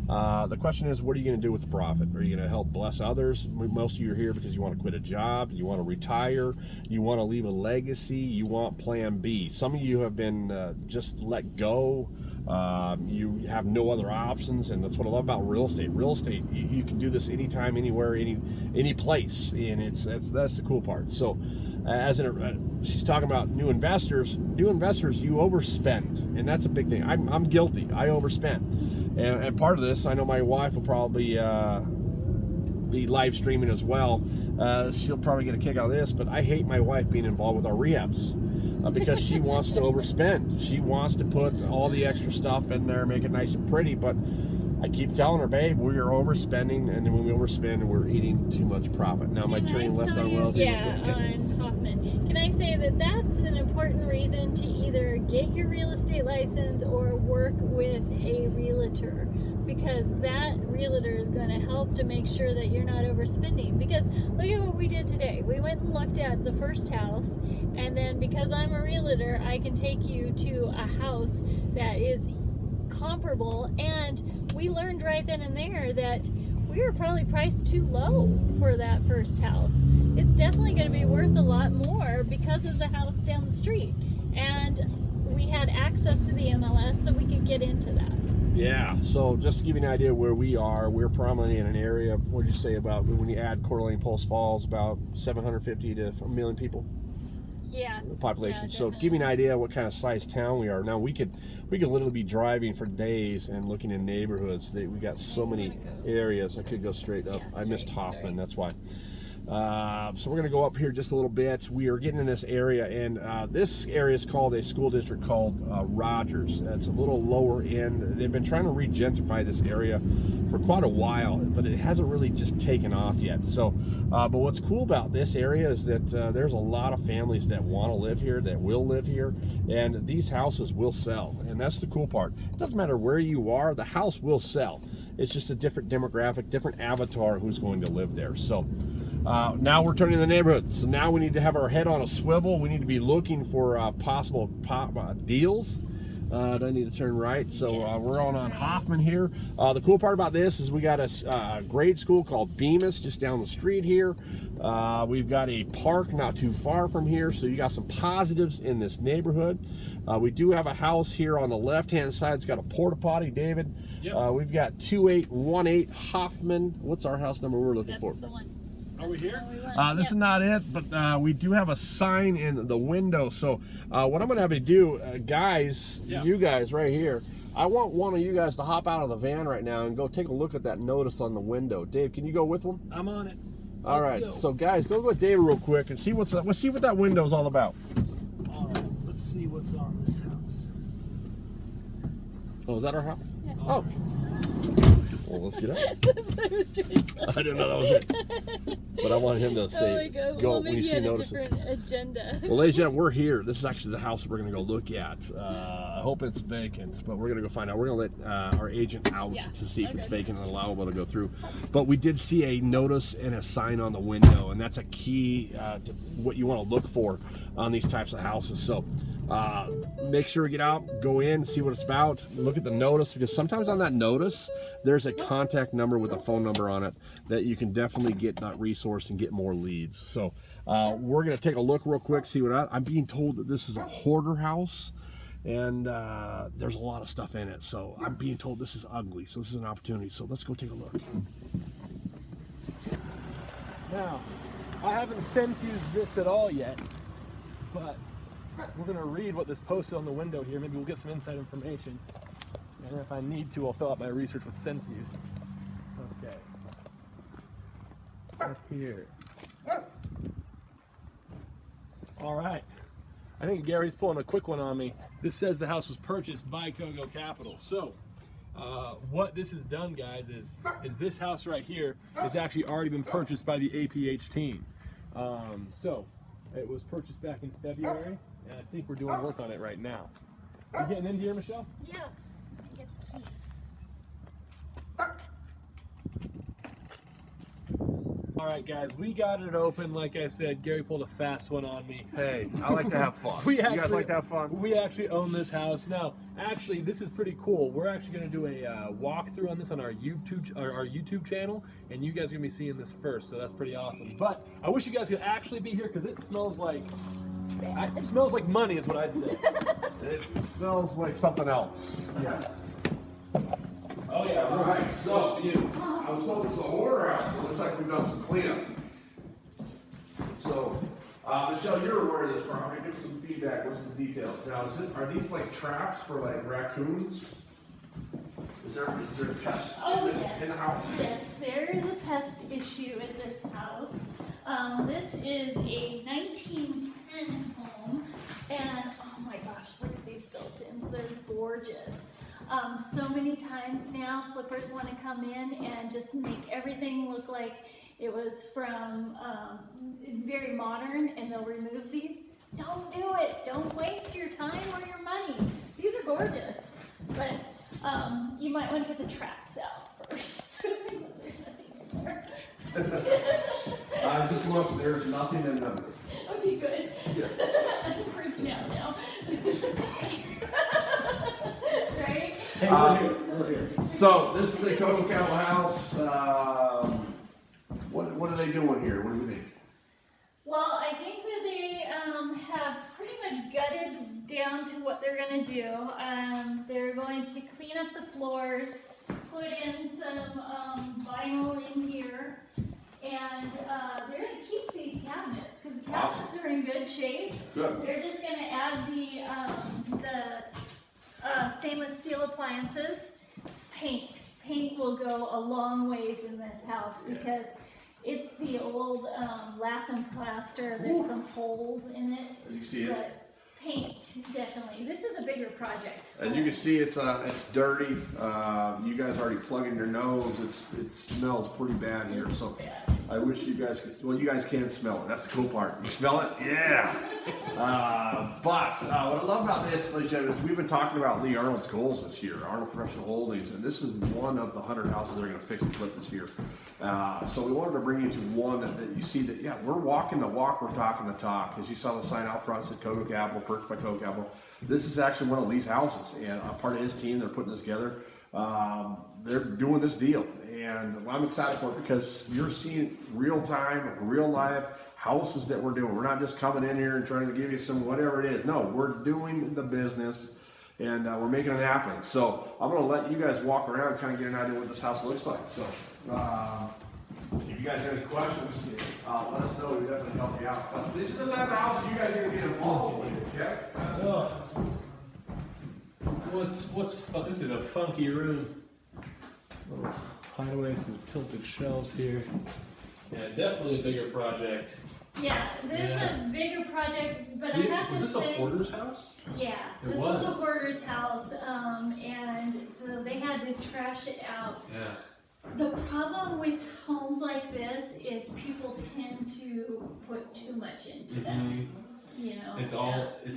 The question is, what are you going to do with the profit? Are you going to help bless others? Most of you are here because you want to quit a job, you want to retire, you want to leave a legacy, you want plan B. Some of you have been just let go. You have no other options, and that's what I love about real estate. Real estate, you can do this anytime, anywhere, any place, and that's the cool part. So, she's talking about new investors. New investors, you overspend, and that's a big thing. I'm guilty. I overspend, and part of this, I know my wife will probably be live streaming as well. She'll probably get a kick out of this, but I hate my wife being involved with our rehabs. Because she wants to overspend. She wants to put all the extra stuff in there, make it nice and pretty, but I keep telling her, babe, we are overspending, and then when we overspend, we're eating too much profit. Now, am I turning left on Wells? Yeah, on Hoffman. Can I say that that's an important reason to either get your real estate license or work with a realtor? Because that realtor is going to help to make sure that you're not overspending. Because look at what we did today. We went and looked at the first house, and then because I'm a realtor, I can take you to a house that is comparable, and we learned right then and there that we were probably priced too low for that first house. It's definitely going to be worth a lot more because of the house down the street, and we had access to the MLS, so we could get into that. Yeah, so just to give you an idea where we are, we're prominently in an area, what did you say about, when you add Coeur d'Alene, Post Falls, about 750 to 1 million people? Yeah. Population. Yeah, so to give you an idea what kind of size town we are, now we could literally be driving for days and looking in neighborhoods. We got so many areas. I could go straight up. Yeah, I missed straight, Hoffman, sorry. that's why. So we're going to go up here just a little bit. We are getting in this area, and this area is called a school district called Rogers. It's a little lower end. They've been trying to re-gentrify this area for quite a while, but it hasn't really just taken off yet. So, but what's cool about this area is that there's a lot of families that want to live here, that will live here, and these houses will sell. And that's the cool part. It doesn't matter where you are, the house will sell. It's just a different demographic, different avatar who's going to live there. So now we're turning the neighborhood. So now we need to have our head on a swivel. We need to be looking for possible deals. Do I need to turn right? So we're on Hoffman here. The cool part about this is we got a grade school called Bemis just down the street here. We've got a park not too far from here. So you got some positives in this neighborhood. We do have a house here on the left-hand side. It's got a porta potty, David. Yep. We've got 2818 Hoffman. What's our house number we're looking for? That's the one. Are we here? This is not it, but we do have a sign in the window. So what I'm going to have you do, guys, you guys right here, I want one of you guys to hop out of the van right now and go take a look at that notice on the window. Dave, can you go with them? I'm on it. All Let's right. go. So guys, go with Dave real quick and see let's see what that window's all about. All right, let's see what's on this house. Oh, is that our house? Yeah. Oh. Well, let's get up. I was doing I didn't know that was it. But I want him to say, go well, when you maybe see had notices. a different agenda. Well, ladies and gentlemen, we're here. This is actually the house that we're going to go look at. I hope it's vacant, but we're going to go find out. We're going to let our agent out to see if it's vacant and allowable to go through. But we did see a notice and a sign on the window, and that's a key to what you want to look for on these types of houses. So make sure you get out, go in, see what it's about, look at the notice, because sometimes on that notice, there's a contact number with a phone number on it that you can definitely get that resource and get more leads. So we're going to take a look real quick, see what I'm being told that this is a hoarder house, and there's a lot of stuff in it. So I'm being told this is ugly, so this is an opportunity. So let's go take a look. Now, I haven't centrifuged this at all yet, but we're going to read what this posted on the window here. Maybe we'll get some inside information. And if I need to, I'll fill out my research with centrifuge. Okay. Right here. All right. I think Gary's pulling a quick one on me. This says the house was purchased by Kogo Capital. So, what this has done, guys, is this house right here has actually already been purchased by the APH team. So, it was purchased back in February, and I think we're doing work on it right now. You getting in here, Michelle? Yeah. Get the key. All right, guys, we got it open. Like I said, Gary pulled a fast one on me. Hey, I like to have fun. You guys like to have fun? We actually own this house now. Actually, this is pretty cool. We're actually going to do a walkthrough on this on our YouTube channel, and you guys are going to be seeing this first. So that's pretty awesome. But I wish you guys could actually be here because it smells like money, is what I'd say. It smells like something else. Yes. Oh yeah. All right. So I was told it's a hoarder house, but it looks like we've done some cleanup. So, Michelle, you're aware of this property. Give some feedback. What's the details? Now, are these like traps for like raccoons? Is there a pest in the house? Yes, there is a pest issue at this house. This is a 1910 home, and oh my gosh, look at these built-ins. They're gorgeous. So many times now, flippers want to come in and just make everything look like it was from very modern, and they'll remove these. Don't do it. Don't waste your time or your money. These are gorgeous, but you might want to get the traps out first. There's nothing in there. Just look, there's nothing in them. Okay, good. Yeah. I'm freaking out now. Right? Hey, we're here. So this is a Cocoa Cattle house. What are they doing here? What do you think? Well, I think that they have pretty much gutted down to what they're going to do. They're going to clean up the floors, put in some vinyl in here, and they're going to keep these cabinets because the cabinets are in good shape. Good. They're just going to add the stainless steel appliances. Paint will go a long ways in this house because it's the old lath and plaster. There's some holes in it. You can see it's. But paint, definitely. This is a bigger project. As you can see, it's dirty. You guys already plugging your nose. it smells pretty bad here. So Bad. I wish you guys could. Well, you guys can smell it. That's the cool part. You smell it? Yeah. But what I love about this, ladies and gentlemen, is we've been talking about Lee Arnold's goals this year, Arnold Professional Holdings, and this is one of the 100 houses they're going to fix and flip this year. So we wanted to bring you to one that you see that, yeah, we're walking the walk, we're talking the talk. As you saw the sign out front, said Cocoa Capital, purchased by Cocoa Capital. This is actually one of Lee's houses, and a part of his team, they're putting this together. They're doing this deal, and I'm excited for it because you're seeing real time, real life houses that we're doing. We're not just coming in here and trying to give you some whatever it is. No, we're doing the business, and we're making it happen. So I'm going to let you guys walk around and kind of get an idea what this house looks like. So if you guys have any questions, let us know. We definitely help you out. But this is the type of house you guys are going to get involved with. Okay. What's fun? This is a funky room. Little hideaway, some tilted shelves here. Yeah, definitely a bigger project. Yeah, this is a bigger project, but I have to say... Was this a hoarder's house? Yeah, this was a hoarder's house, and so they had to trash it out. Yeah. The problem with homes like this is people tend to put too much into them. You know, it's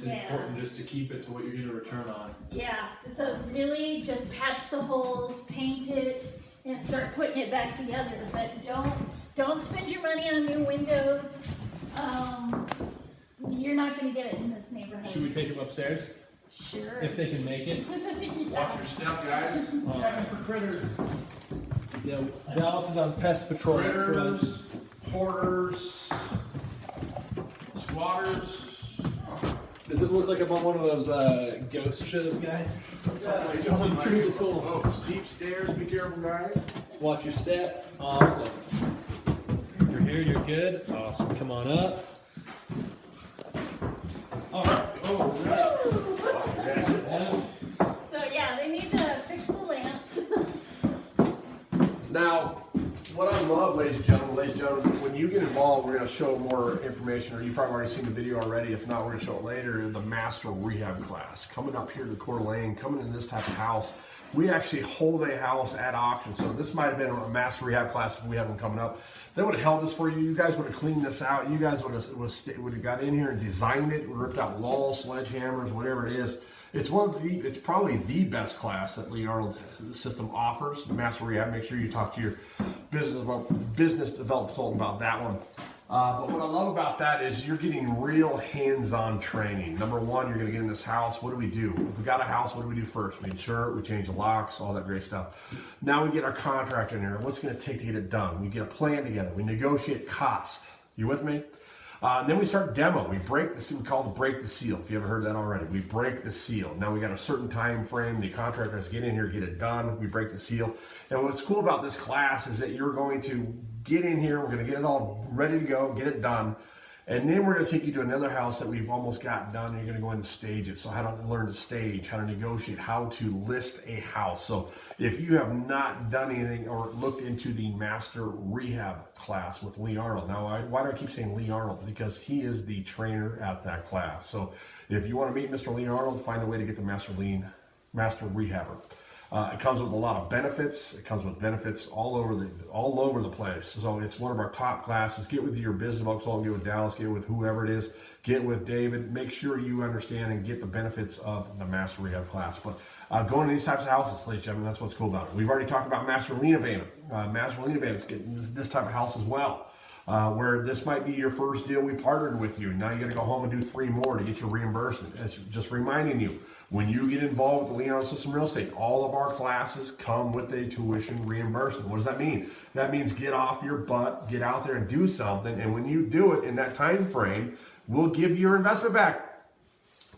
important just to keep it to what you're going to return on. Yeah, so really just patch the holes, paint it, and start putting it back together. But don't spend your money on new windows. You're not going to get it in this neighborhood. Should we take them upstairs? Sure. If they can make it. Watch your step, guys. Checking for critters. Yeah, Dallas is on pest patrol. Critters, hoarders, squatters. Does it look like I'm on one of those ghost shows, guys? Going through this whole... Oh, steep stairs. Be careful, guys. Watch your step. Awesome. You're here, you're good. Awesome. Come on up. All right. Oh, right. So yeah, they need to fix the lamps. Now, what I love, ladies and gentlemen, when you get involved, we're going to show more information, or you've probably already seen the video already. If not, we're going to show it later. The Master Rehab class coming up here to the Coeur d'Alene, coming in this type of house. We actually hold a house at auction, so this might have been a Master Rehab class if we had one coming up. They would have held this for you. You guys would have cleaned this out. You guys would have got in here and designed it, ripped out walls, sledgehammers, whatever it is. It's it's probably the best class that Lee Arnold system offers. Master Rehab. Make sure you talk to your business development consultant about that one. But what I love about that is you're getting real hands-on training. Number one, you're going to get in this house. What do we do? If we got a house, what do we do first? We insure it, we change the locks, all that great stuff. Now we get our contractor in there. What's it going to take to get it done? We get a plan together. We negotiate cost. You with me? And then we start demo. We break the seal. We call it break the seal. If you ever heard that already, we break the seal. Now we got a certain time frame. The contractor has to get in here, get it done. We break the seal. And what's cool about this class is that you're going to get in here. We're going to get it all ready to go, get it done. And then we're going to take you to another house that we've almost got done. And you're going to go in and stage it. So how to learn to stage, how to negotiate, how to list a house. So if you have not done anything or looked into the master rehab class with Lee Arnold. Now, why do I keep saying Lee Arnold? Because he is the trainer at that class. So if you want to meet Mr. Lee Arnold, find a way to get the master rehabber. It comes with a lot of benefits. It comes with benefits all over the place. So it's one of our top classes. Get with your business consultant, get with Dallas, get with whoever it is, get with David. Make sure you understand and get the benefits of the master rehab class. But going to these types of houses, ladies and gentlemen, that's what's cool about it. We've already talked about master lien abatement. Master lien abatement is getting this type of house as well. Where this might be your first deal, we partnered with you. Now you got to go home and do 3 more to get your reimbursement. That's just reminding you, when you get involved with the Lien System Real Estate, all of our classes come with a tuition reimbursement. What does that mean? That means get off your butt, get out there and do something. And when you do it in that time frame, we'll give you your investment back.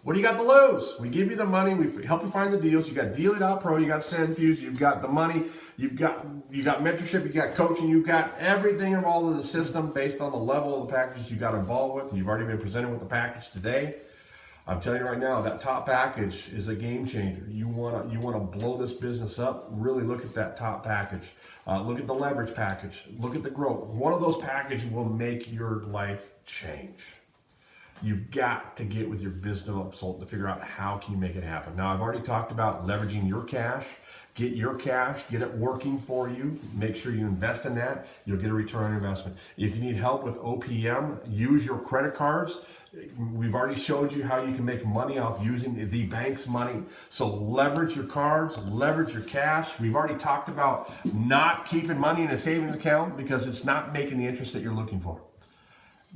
What do you got to lose? We give you the money. We help you find the deals. You got Delia.pro. You got SendFuse. You've got the money. You got mentorship. You got coaching. You've got everything of all of the system based on the level of the packages you got involved with. You've already been presented with the package today. I'm telling you right now, that top package is a game changer. You want to blow this business up. Really look at that top package. Look at the leverage package. Look at the growth. One of those packages will make your life change. You've got to get with your business consultant to figure out how can you make it happen. Now, I've already talked about leveraging your cash. Get your cash, get it working for you. Make sure you invest in that. You'll get a return on investment. If you need help with OPM, use your credit cards. We've already showed you how you can make money off using the bank's money. So leverage your cards, leverage your cash. We've already talked about not keeping money in a savings account because it's not making the interest that you're looking for.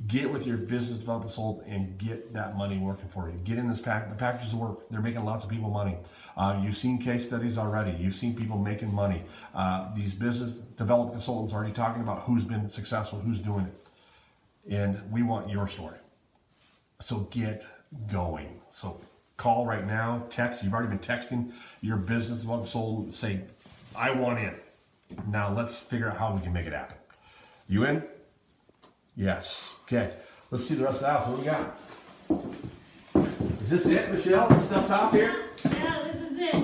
Get with your business development consultant and get that money working for you. Get in this pack. The packages work. They're making lots of people money. You've seen case studies already. You've seen people making money. These business development consultants are already talking about who's been successful, who's doing it. And we want your story. So get going. So call right now, text. You've already been texting your business development consultant. Say, I want in. Now let's figure out how we can make it happen. You in? Yes. Okay. Let's see the rest of the house. What do we got? Is this it, Michelle? This up top here? Yeah, this is it.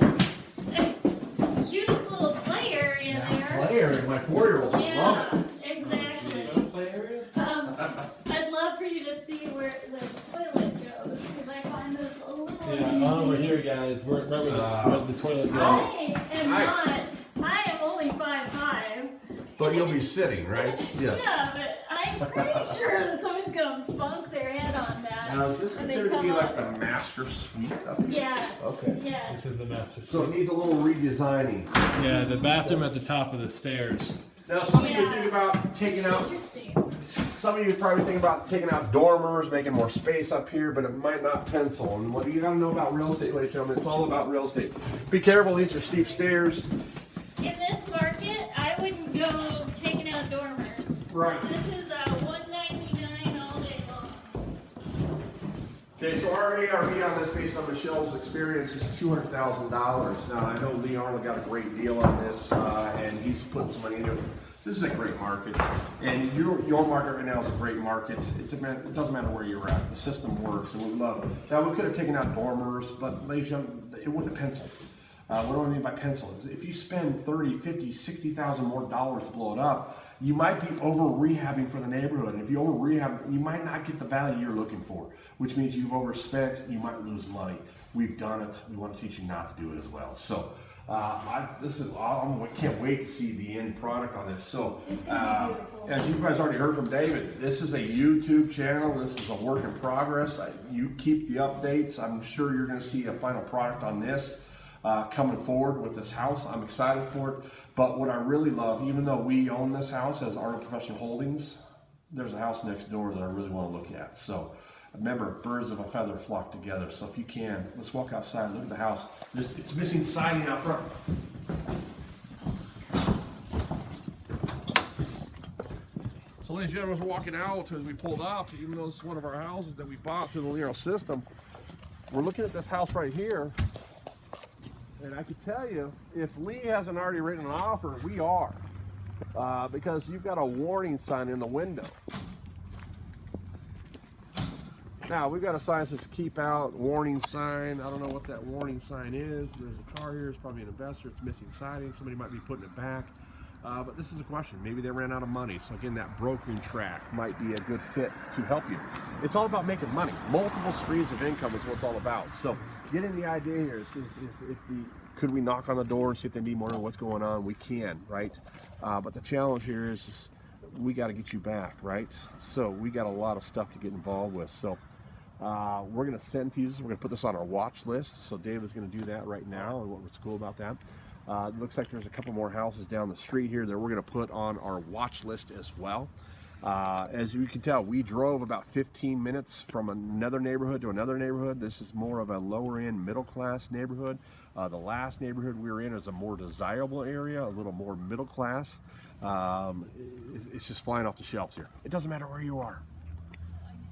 Cutest little play area there. Play area. My 4-year-olds love Yeah, it. exactly. Play area? I'd love for you to see where the toilet goes because I find this a little easy. Over here, guys. We're right where the toilet goes. I am only 5'5". But you'll be sitting, right? Yes. Yeah, but I'm pretty sure that somebody's gonna bunk their head on that. Now, is this when they considered to come be like up. the master suite up here? Yes. Okay. Yes. This is the master So it suite. needs a little redesigning. Yeah, the bathroom at the top of the stairs. Now, some of you Yeah. think about taking out. Interesting. Some of you probably think about taking out dormers, making more space up here, but it might not pencil. And what you got to know about real estate, ladies and gentlemen, it's all about real estate. Be careful; these are steep stairs. In this market, I wouldn't go taking out dormers. Right. This is $199 all day long. Okay, so our ARV on this, based on Michelle's experience, is $200,000. Now, I know Lee Arnold got a great deal on this, and he's putting some money into it. This is a great market, and your market right now is a great market. It doesn't matter where you're at. The system works, and we love it. Now, we could have taken out dormers, but ladies and gentlemen, it wouldn't have penciled. What do I mean by pencil? Is if you spend $30,000, $50,000, $60,000 more dollars to blow it up, you might be over rehabbing for the neighborhood. And if you over rehab, you might not get the value you're looking for, which means you've overspent. You might lose money. We've done it. We want to teach you not to do it as well. So I can't wait to see the end product on this. So It's gonna be beautiful. as you guys already heard from David, this is a YouTube channel. This is a work in progress. You keep the updates. I'm sure you're going to see a final product on this. coming forward with this house. I'm excited for it. But what I really love, even though we own this house as Arnold Professional Holdings, there's a house next door that I really want to look at. So remember, birds of a feather flock together. So if you can, let's walk outside, look at the house. It's missing siding out front. So ladies and gentlemen, we're walking out as we pulled up, even though it's one of our houses that we bought through the Liril system. We're looking at this house right here. And I can tell you, if Lee hasn't already written an offer, we are. Because you've got a warning sign in the window. Now, we've got a sign that says keep out, warning sign. I don't know what that warning sign is. There's a car here, it's probably an investor, it's missing siding, somebody might be putting it back. But this is a question. Maybe they ran out of money. So again, that brokering track might be a good fit to help you. It's all about making money. Multiple streams of income is what it's all about. So getting the idea here is could we knock on the door and see if they need more of what's going on? We can, right? But the challenge here is we got to get you back, right? So we got a lot of stuff to get involved with. So we're going to send fuses. We're going to put this on our watch list. So David's going to do that right now. And what's cool about that? It looks like there's a couple more houses down the street here that we're going to put on our watch list as well. As you can tell, we drove about 15 minutes from another neighborhood to another neighborhood. This is more of a lower end, middle class neighborhood. The last neighborhood we were in is a more desirable area, a little more middle class. It's just flying off the shelves here. It doesn't matter where you are.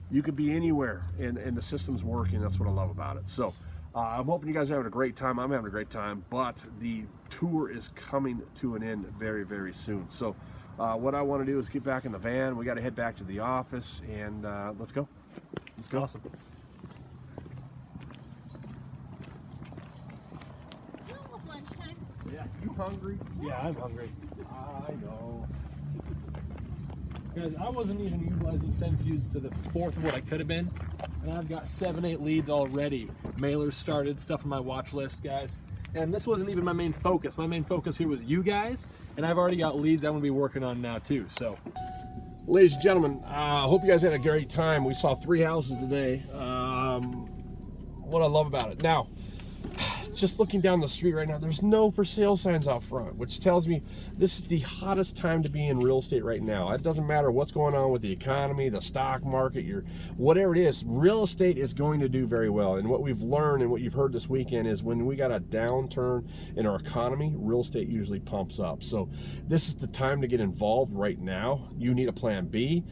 You could be anywhere, and the system's working. That's what I love about it. So I'm hoping you guys are having a great time. I'm having a great time, but the tour is coming to an end very, very soon. So what I want to do is get back in the van. We got to head back to the office, and let's go. Let's go. Awesome. It's almost lunchtime. Yeah, you hungry? Yeah, I'm hungry. I know. Guys, I wasn't even utilizing Centfuse to the fourth of what I could have been, and I've got 7-8 leads already. Mailers started, stuff on my watch list, guys. And this wasn't even my main focus. My main focus here was you guys, and I've already got leads I'm going to be working on now too. So, ladies and gentlemen, I hope you guys had a great time. We saw 3 houses today. What I love about it. Now, just looking down the street right now, there's no for sale signs out front, which tells me this is the hottest time to be in real estate right now. It doesn't matter what's going on with the economy, the stock market, whatever it is, real estate is going to do very well. And what we've learned and what you've heard this weekend is when we got a downturn in our economy, real estate usually pumps up. So this is the time to get involved right now. You need a plan B.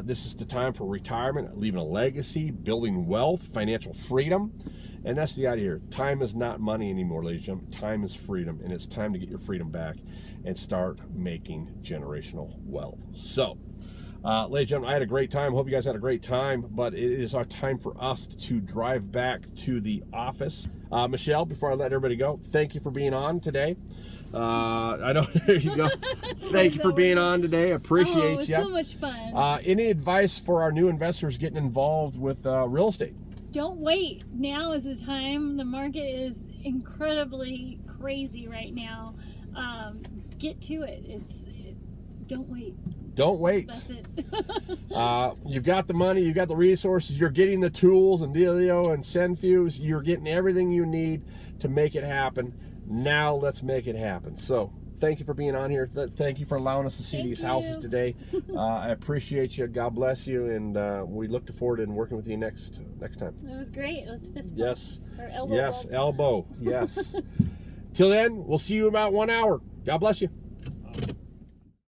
This is the time for retirement, leaving a legacy, building wealth, financial freedom. And that's the idea here. Time is not money anymore, ladies and gentlemen. Time is freedom, and it's time to get your freedom back and start making generational wealth. So, ladies and gentlemen, I had a great time. Hope you guys had a great time, but it is our time for us to drive back to the office. Michelle, before I let everybody go, thank you for being on today. I know, there you go. Thank you for being on today. Appreciate you. It was so much fun. Any advice for our new investors getting involved with real estate? Don't wait. Now is the time. The market is incredibly crazy right now. Get to it. Don't wait. Don't wait. That's it. You've got the money, you've got the resources, you're getting the tools and Delia and Centfuse. You're getting everything you need to make it happen. Now let's make it happen. So thank you for being on here. Thank you for allowing us to see these houses today. I appreciate you. God bless you, and we look forward to working with you next time. That was great. Let's fist bump. Yes. Or elbow Yes. bump. Elbow. Yes. Till then, we'll see you in about 1 hour. God bless you.